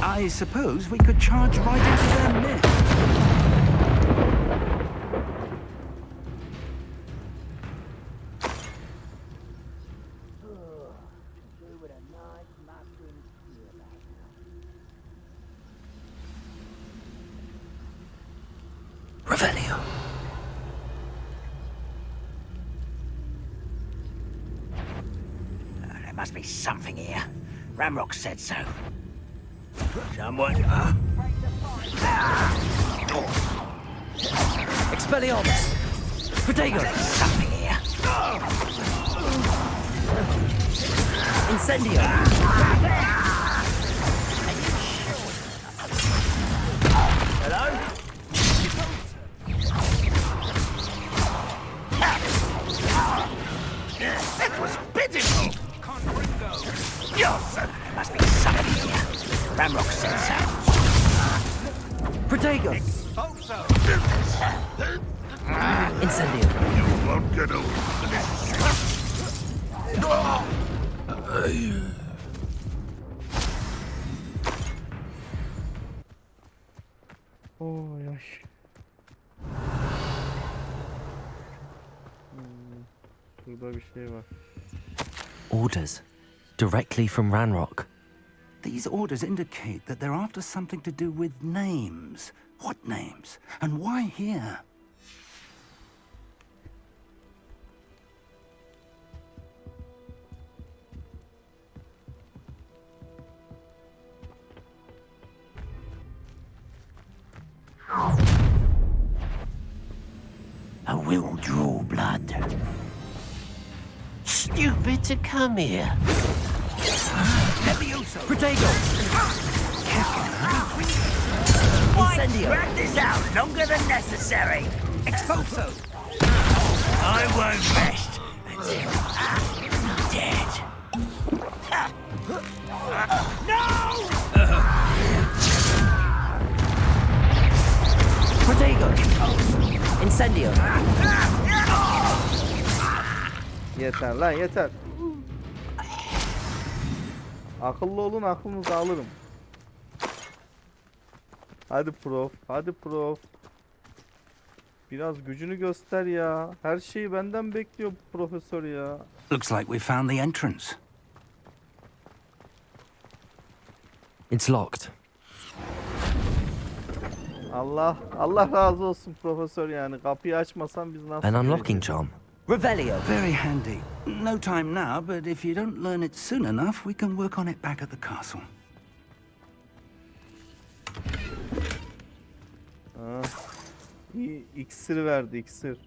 I suppose we could charge right into their midst. Revelio. There must be something here. Ramrock said so. Someone... Expelliarmus. Protego. Something here. Incendio. Hello? That was pitiful! Yes! There must be something here. Ramrock said so. Protego. Incendio. You won't get over Oh yaş. Burada bir şey var. Orders. Directly from Ranrock. These orders indicate that they're after something to do with names. What names? And why here? I will draw blood. Stupid to come here. Protego. Incendio. Drag this out longer than necessary. Expulso. I won't rest until I'm dead. No! Protego. Incendio. Yeter lan yeter. Akıllı olun aklınızı alırım. Hadi prof. Hadi prof. Biraz gücünü göster ya. Her şeyi benden bekliyor bu profesör ya. Looks like we found the entrance. It's locked. Allah razı olsun profesör yani. Kapıyı açmasan biz nasıl An unlocking gireceğiz? charm. Revelio. Very handy. No time now, but if you don't learn it soon enough, we can work on it back at the castle. İyi, iksir verdi iksir.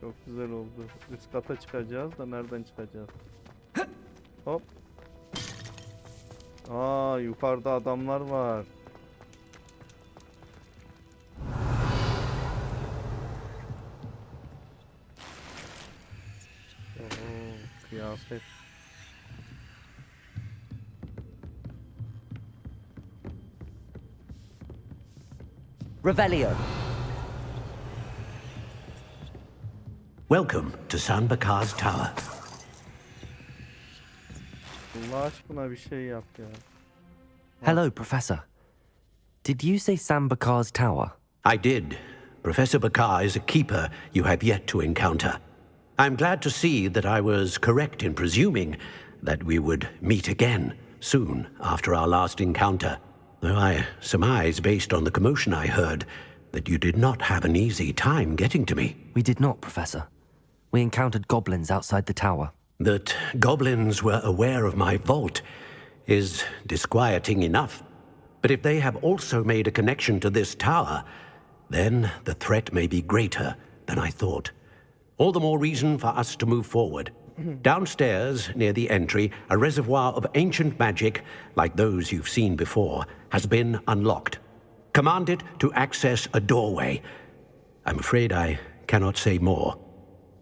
Çok güzel oldu. Üst kata çıkacağız da nereden çıkacağız? Hop. Yukarıda adamlar var. Kıyafet. Revelio. Welcome to San Bakar's Tower. Allah aşkına bir şey yap ya. Hello, Professor. Did you say Sam Bakar's tower? I did. Professor Bakar is a keeper you have yet to encounter. I'm glad to see that I was correct in presuming that we would meet again soon after our last encounter, though I surmise, based on the commotion I heard, that you did not have an easy time getting to me. We did not, Professor. We encountered goblins outside the tower. That goblins were aware of my vault is disquieting enough. But if they have also made a connection to this tower, then the threat may be greater than I thought. All the more reason for us to move forward. Downstairs, near the entry, a reservoir of ancient magic, like those you've seen before, has been unlocked. Command it to access a doorway. I'm afraid I cannot say more.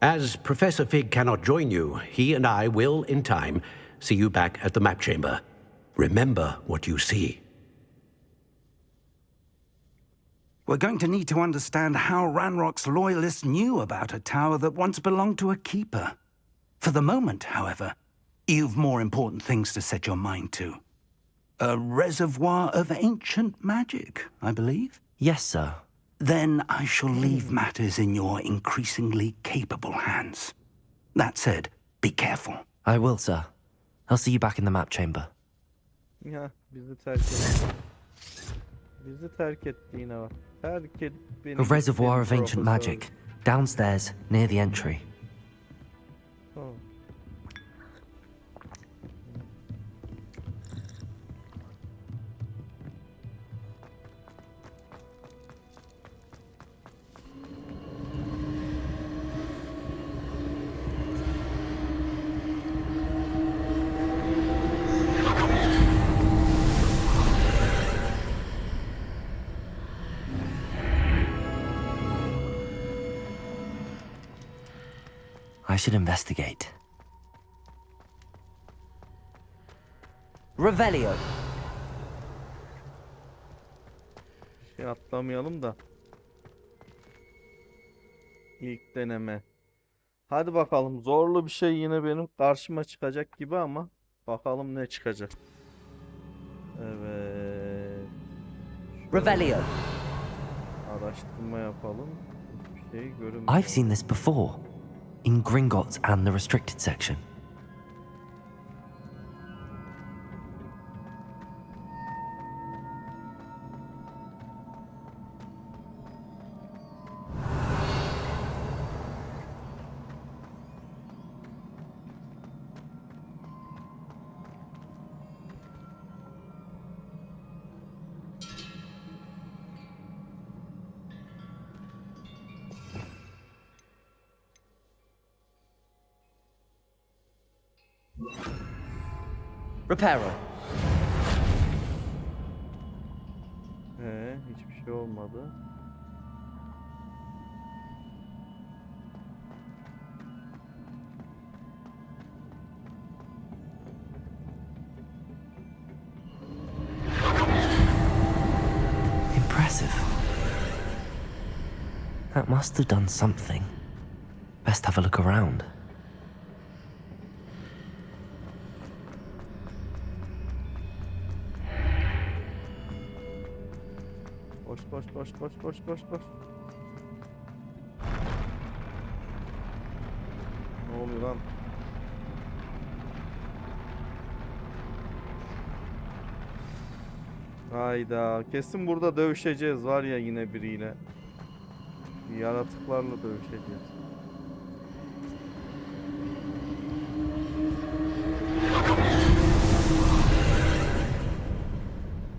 As Professor Fig cannot join you, he and I will, in time, see you back at the map chamber. Remember what you see. We're going to need to understand how Ranrock's loyalists knew about a tower that once belonged to a keeper. For the moment, however, you've more important things to set your mind to. A reservoir of ancient magic, I believe? Yes, sir. Then I shall leave matters in your increasingly capable hands. That said, be careful. I will, sir. I'll see you back in the map chamber. Ya bizi terk etti. Bizi terk etti yine bak. Terk et beni. A reservoir of Profesör. ancient magic, downstairs, near the entry. Oh. I should investigate. Revelio. Şey atlamayalım da. İlk deneme. Hadi bakalım, zorlu bir şey yine benim karşıma çıkacak gibi ama bakalım ne çıkacak. Evet. Revelio. Araştırma yapalım. Hiçbir şey görünmüyor. I've seen this before. In Gringotts and the restricted section. Reparo. Hiçbir şey olmadı. Impressive. That must have done something. Best have a look around. Koş. Ne oluyor lan? Hayda, kesin burada dövüşeceğiz var ya yine biriyle. Yaratıklarla dövüşeceğiz.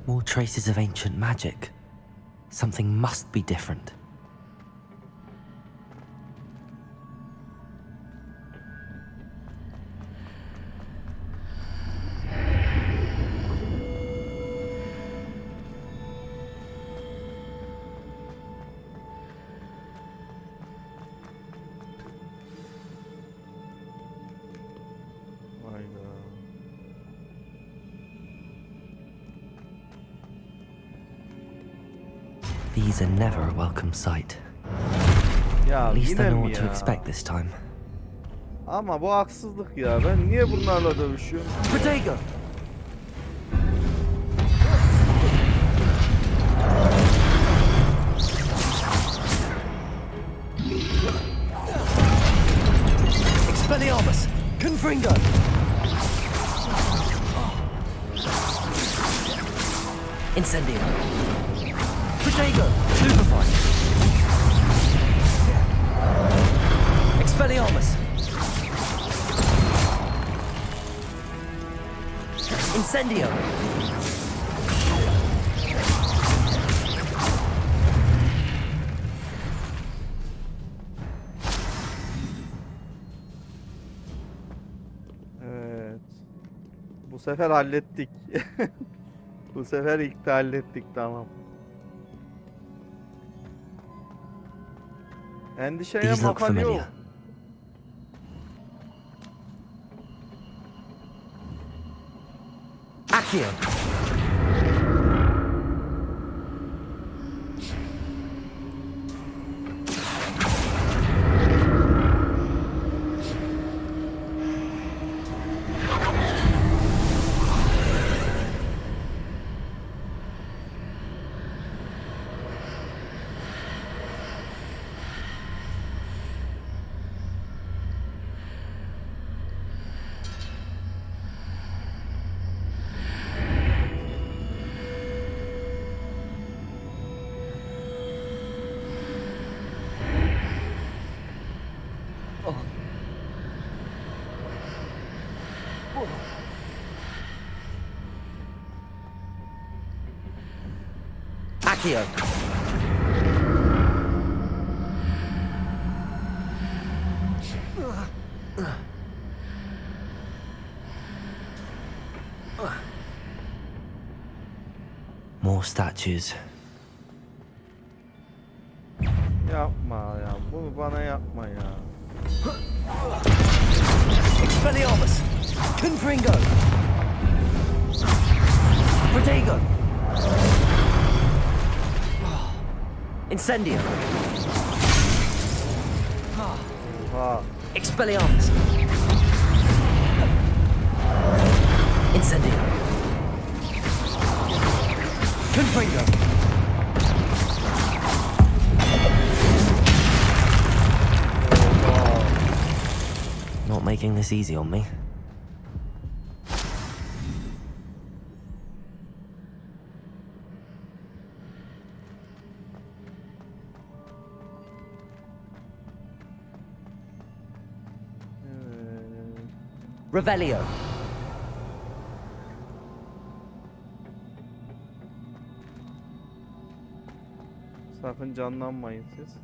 More traces of ancient magic. Something must be different. These are never a welcome sight. Ya At least I yine know mi what to ya? expect this time. Ama bu haksızlık ya. Ben niye bunlarla dövüşüyorum? Protego! Expelliarmus! Confringo! Incendio! Protego! Stupefy! Expelliarmus! Incendio! sefer hallettik. Bu sefer ilk de hallettik, tamam. Endişeye These look mahal yok. familiar. Accio! Accio! More statues. Yapma ya. Bunu bana yapma ya. Expelliarmus! Confringo! Protego! Incendio! Oha. Expelliarmus! Incendio! Confringo! Not making this easy on me. Revelio! Sakın canlanmayın siz.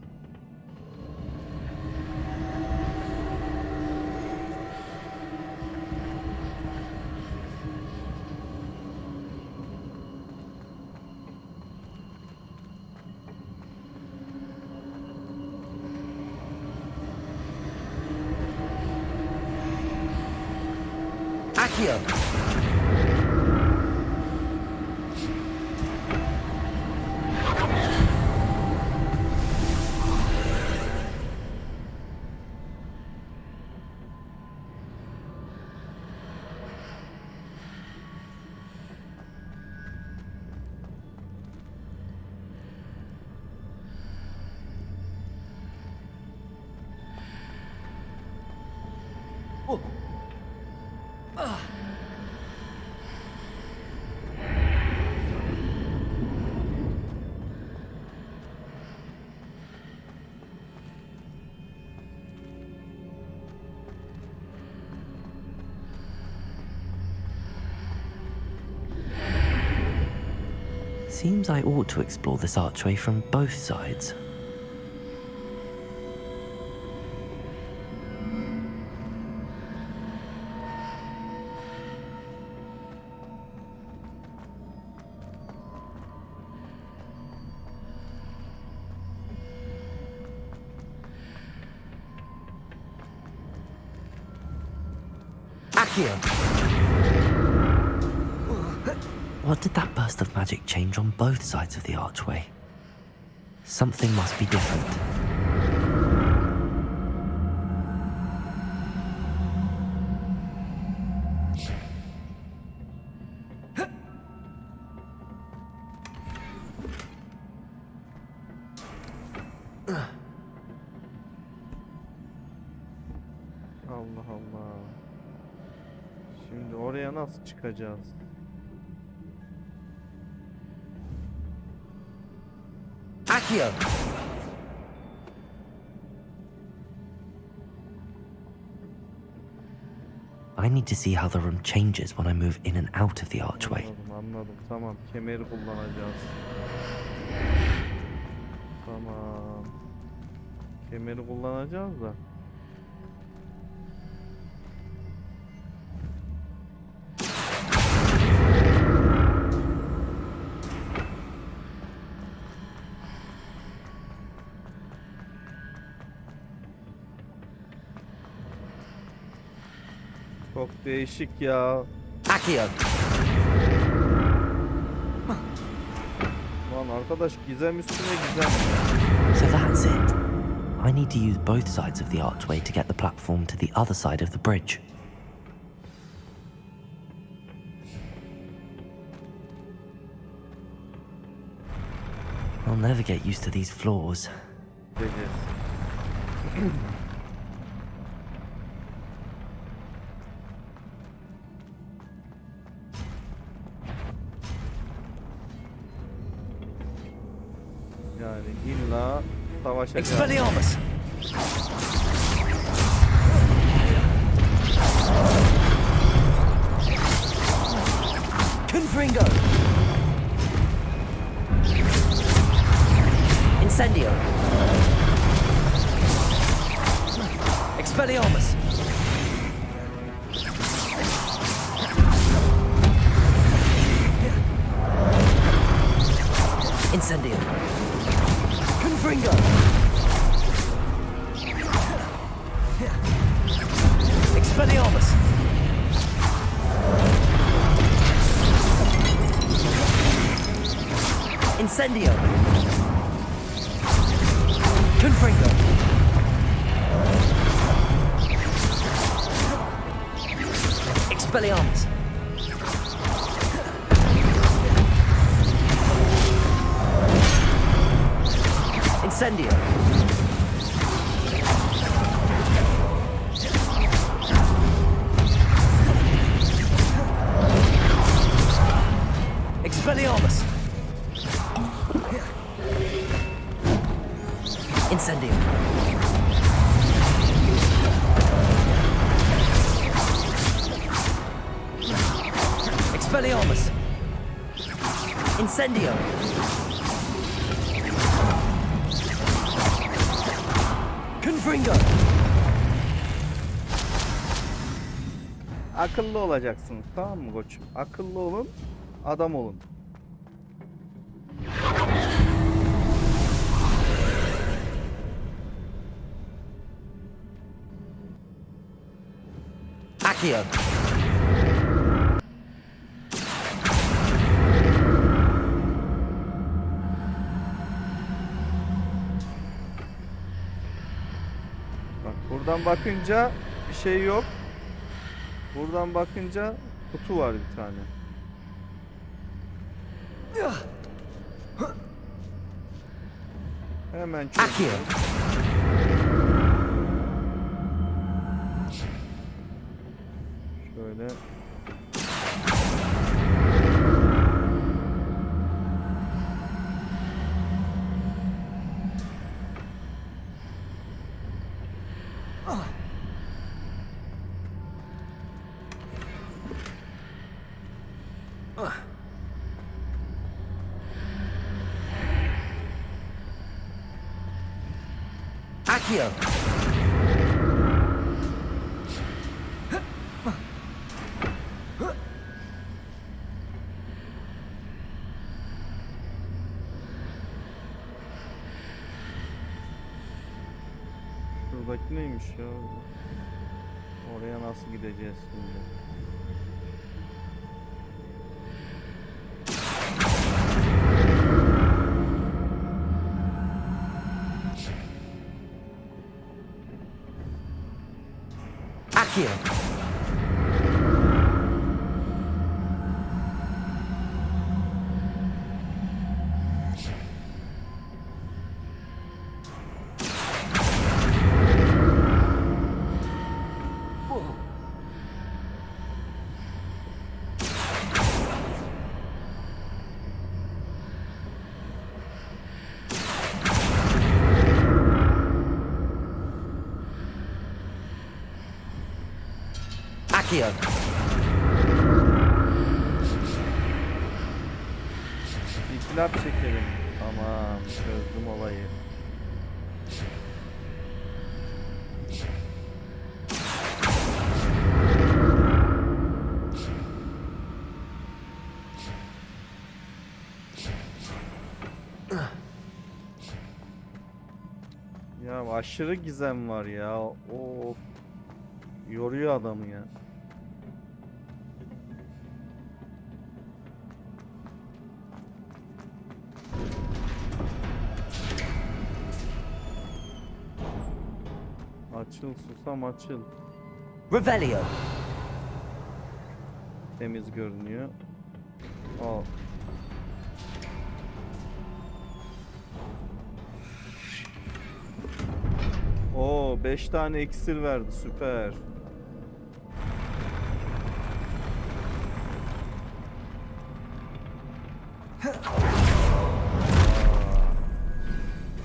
Accio! Seems I ought to explore this archway from both sides. Accio! What did that burst of magic change on both sides of the archway? Something must be different. Allah Allah. Şimdi oraya nasıl çıkacağız? Accio! I need to see how the room changes when I move in and out of the archway. Anladım. Tamam. Kemeri kullanacağız. Tamam. Kemeri kullanacağız da. Çok değişik ya. Accio. Lan arkadaş gizem üstüne gizem. So that's it. I need to use both sides of the archway to get the platform to the other side of the bridge. I'll never get used to these floors. Yani illa savaşacağız. Expelliarmus! Confringo! Incendio! Expelliarmus! Incendio! Confringo! Expelliarmus! Incendio! Confringo! Expelliarmus! Incendio! Expelliarmus! Incendio! Expelliarmus! Incendio! Confringo! Akıllı olacaksınız, tamam mı koçum? Akıllı olun, adam olun. Accio. Bak buradan bakınca bir şey yok. Buradan bakınca kutu var bir tane. Hemen çözüyorum. Şöyle. Accio! Şuradaki neymiş ya? Oraya nasıl gideceğiz şimdi? Accio! Accio. İtilaf çekelim. Tamam, çözdüm olayı. Ya aşırı gizem var ya. O yoruyor adamı ya. Açıl susam açıl. Revelio. Temiz görünüyor. Al. Oo 5 tane iksir verdi, süper.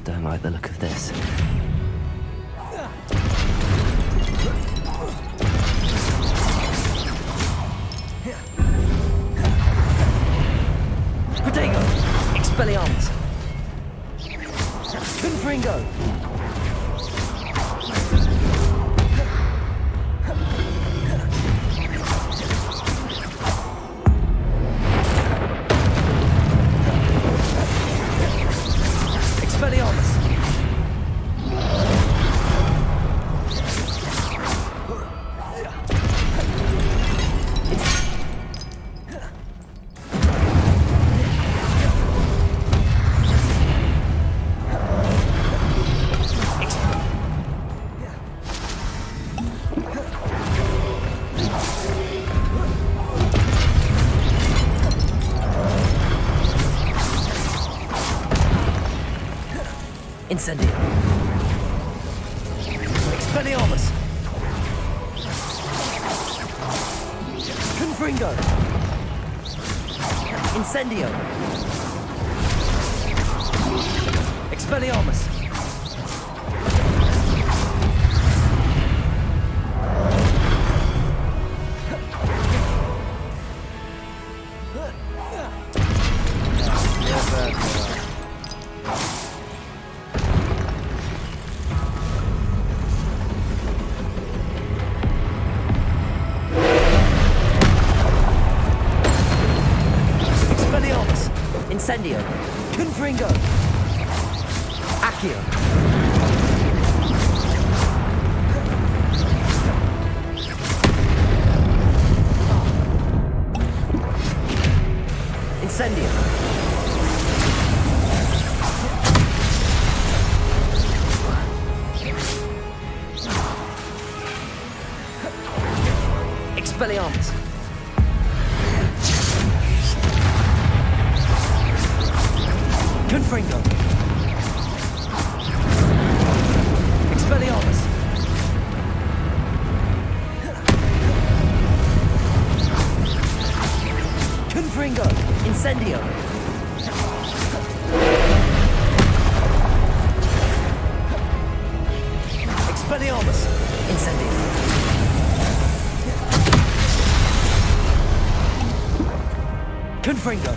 Don't like the look of this. Protego. Expelliarmus. Confringo. Expelliarmus. Incendio. Expelliarmus. Confringo. Incendio. Expelliarmus. Incendio. Confringo. Accio. Incendio. Expelliarmus. Confringo. Expelliarmus. Confringo. Incendio. Expelliarmus. Incendio. Confringo.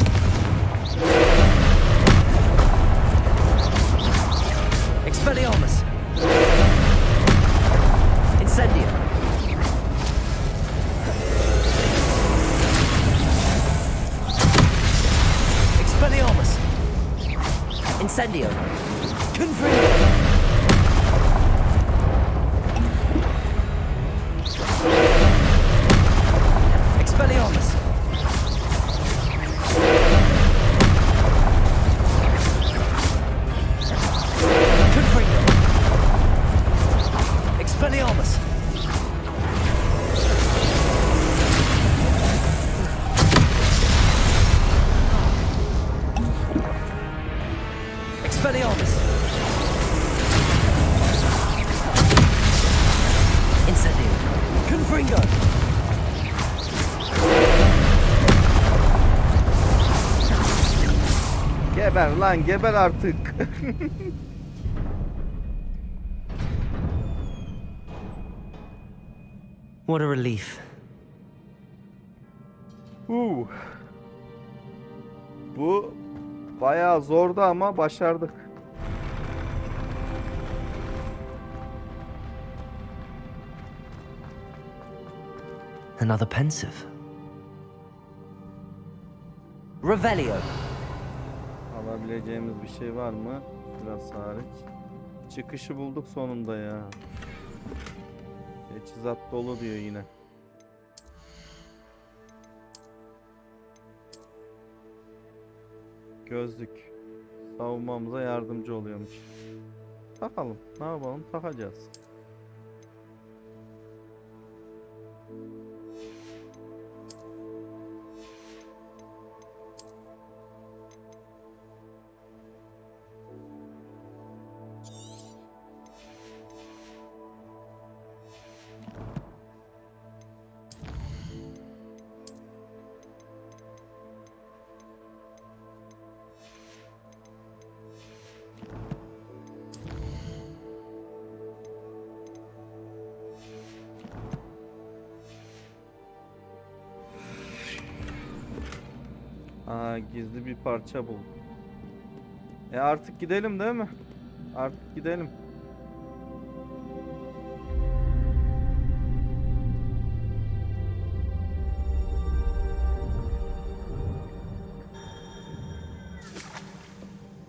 Expelliarmus. Incendio. Expelliarmus. Incendio. Confringo. Expelliarmus. Confringo. Expelliarmus. Expelliarmus. Incendio. Confringo. Geber lan, geber artık. What a relief. Bu bayağı zordu ama başardık. Another pensive. Revelio. Alabileceğimiz bir şey var mı? Biraz hariç. Çıkışı bulduk sonunda ya. Teçhizat dolu diyor yine. Gözlük. Savunmamıza yardımcı oluyormuş. Takalım. Ne yapalım? Takacağız. Aa, gizli bir parça buldum. Artık gidelim değil mi? Artık gidelim.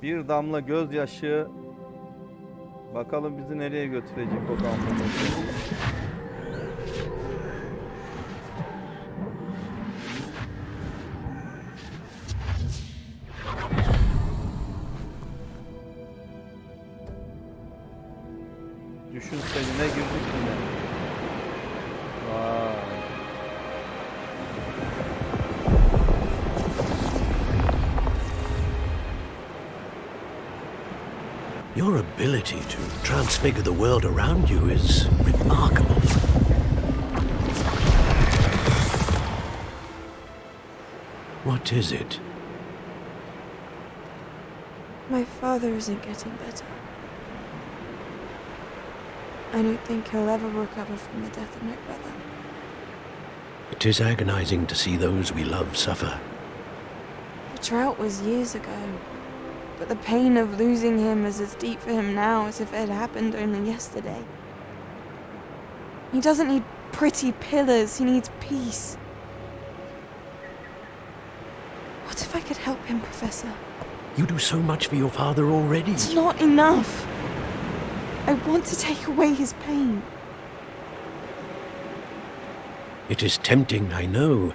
Bir damla gözyaşı. Bakalım bizi nereye götürecek o damla gözyaşı. Düşünseline girdik yine. Vay. Your ability to transfigure the world around you is remarkable. What is it? My father isn't getting better. I don't think he'll ever recover from the death of my brother. It is agonizing to see those we love suffer. The drought was years ago, but the pain of losing him is as deep for him now as if it had happened only yesterday. He doesn't need pretty pillars, he needs peace. What if I could help him, Professor? You do so much for your father already. It's not enough. I want to take away his pain. It is tempting, I know,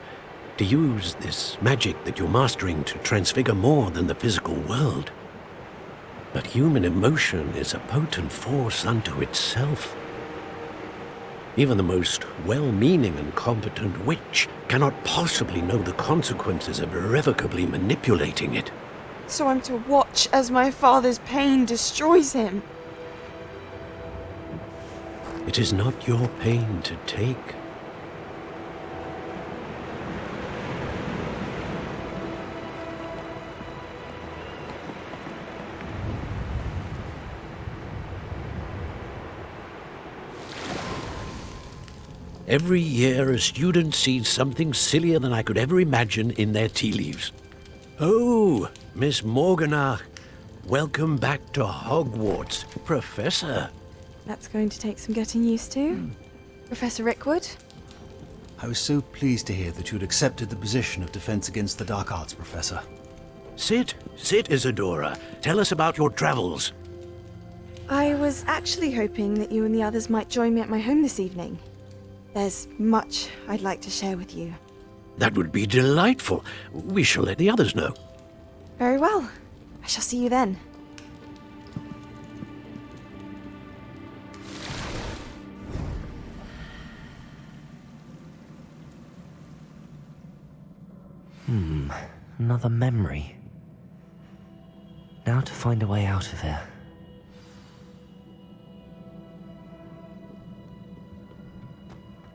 to use this magic that you're mastering to transfigure more than the physical world. But human emotion is a potent force unto itself. Even the most well-meaning and competent witch cannot possibly know the consequences of irrevocably manipulating it. So I'm to watch as my father's pain destroys him. It is not your pain to take. Every year, a student sees something sillier than I could ever imagine in their tea leaves. Oh, Miss Morganach, welcome back to Hogwarts, Professor. That's going to take some getting used to. Professor Rickwood? I was so pleased to hear that you'd accepted the position of Defense Against the Dark Arts, Professor. Sit, Isadora. Tell us about your travels. I was actually hoping that you and the others might join me at my home this evening. There's much I'd like to share with you. That would be delightful. We shall let the others know. Very well. I shall see you then. Another memory. Now to find a way out of here.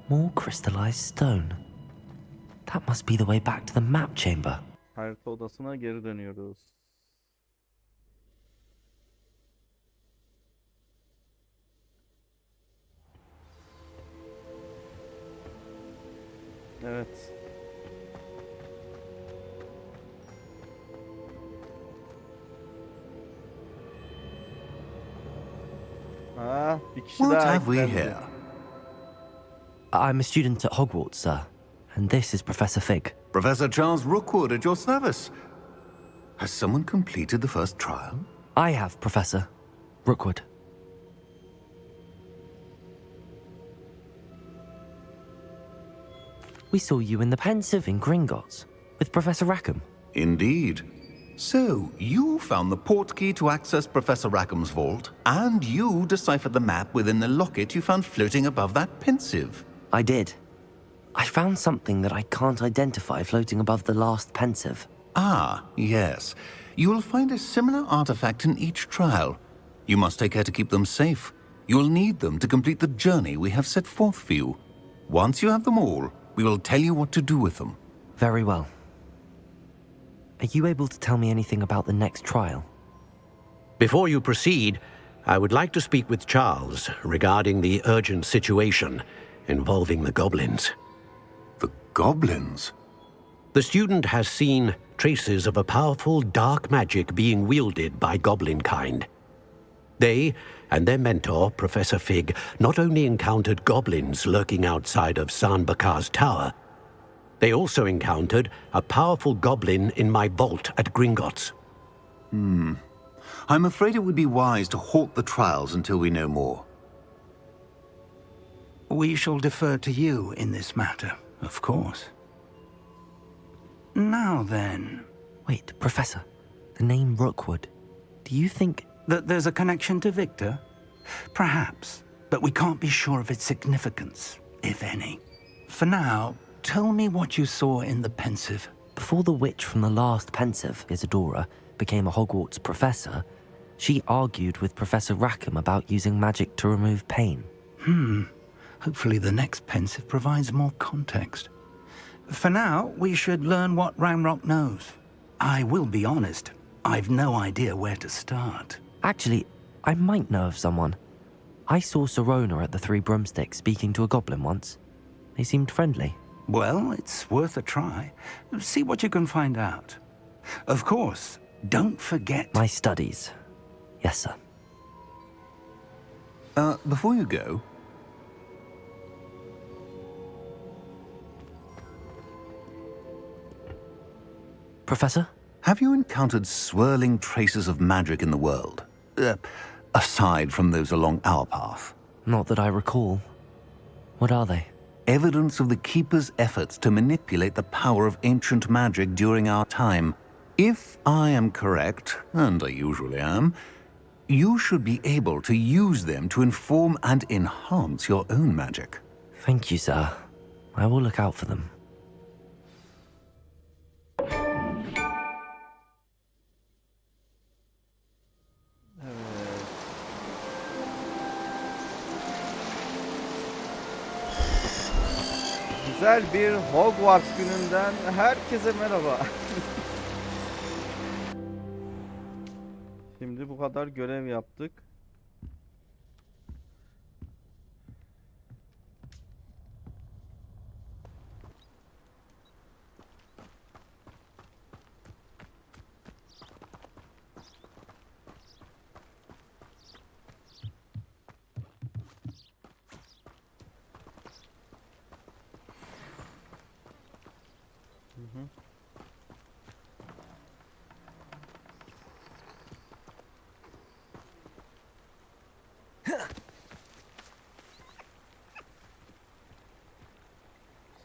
More crystallized stone. That must be the way back to the map chamber. Harita odasına geri dönüyoruz. Evet. Bir kişi What daha have we eklendi. here? I'm a student at Hogwarts, sir. And this is Professor Fig. Professor Charles Rookwood at your service. Has someone completed the first trial? I have, Professor Rookwood. We saw you in the Pensive in Gringotts with Professor Rackham. Indeed. So, you found the portkey to access Professor Rackham's vault, and you deciphered the map within the locket you found floating above that Pensive. I did. I found something that I can't identify floating above the last Pensive. Ah, yes. You will find a similar artifact in each trial. You must take care to keep them safe. You will need them to complete the journey we have set forth for you. Once you have them all, we will tell you what to do with them. Very well. Are you able to tell me anything about the next trial? Before you proceed, I would like to speak with Charles regarding the urgent situation involving the goblins. The goblins? The student has seen traces of a powerful dark magic being wielded by goblin kind. They and their mentor, Professor Fig, not only encountered goblins lurking outside of Sanbakar's tower, they also encountered a powerful goblin in my vault at Gringotts. I'm afraid it would be wise to halt the trials until we know more. We shall defer to you in this matter, of course. Now then... Wait, Professor. The name Rookwood. Do you think... that there's a connection to Victor? Perhaps, but we can't be sure of its significance, if any. For now, tell me what you saw in the pensive. Before the witch from the last pensive, Isadora, became a Hogwarts professor, she argued with Professor Rackham about using magic to remove pain. Hopefully the next pensive provides more context. For now, we should learn what Ranrock knows. I will be honest, I've no idea where to start. Actually, I might know of someone. I saw Sirona at the Three Broomsticks speaking to a goblin once. They seemed friendly. Well, it's worth a try. See what you can find out. Of course, don't forget... My studies. Yes, sir. Before you go... Professor? Have you encountered swirling traces of magic in the world? Aside from those along our path? Not that I recall. What are they? Evidence of the Keeper's efforts to manipulate the power of ancient magic during our time. If I am correct, and I usually am, you should be able to use them to inform and enhance your own magic. Thank you, sir. I will look out for them. Güzel bir Hogwarts gününden herkese merhaba. Şimdi bu kadar görev yaptık.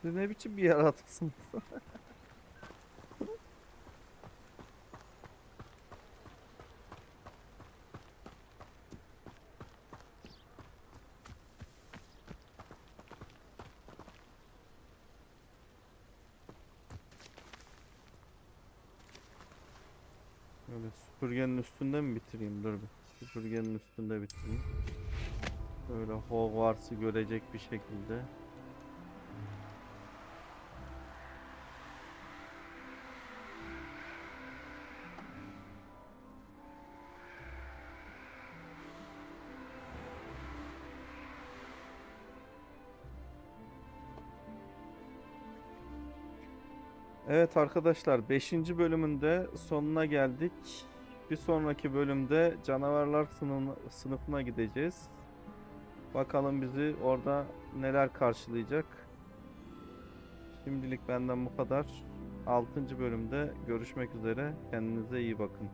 Siz ne biçim bir yaratıksınız? Böyle süpürgenin üstünde mi bitireyim? Dur bir. Süpürgenin üstünde bitireyim. Böyle Hogwarts'ı görecek bir şekilde. Evet arkadaşlar, 5. bölümünde sonuna geldik. Bir sonraki bölümde canavarlar sınıfına gideceğiz. Bakalım bizi orada neler karşılayacak. Şimdilik benden bu kadar. 6. bölümde görüşmek üzere. Kendinize iyi bakın.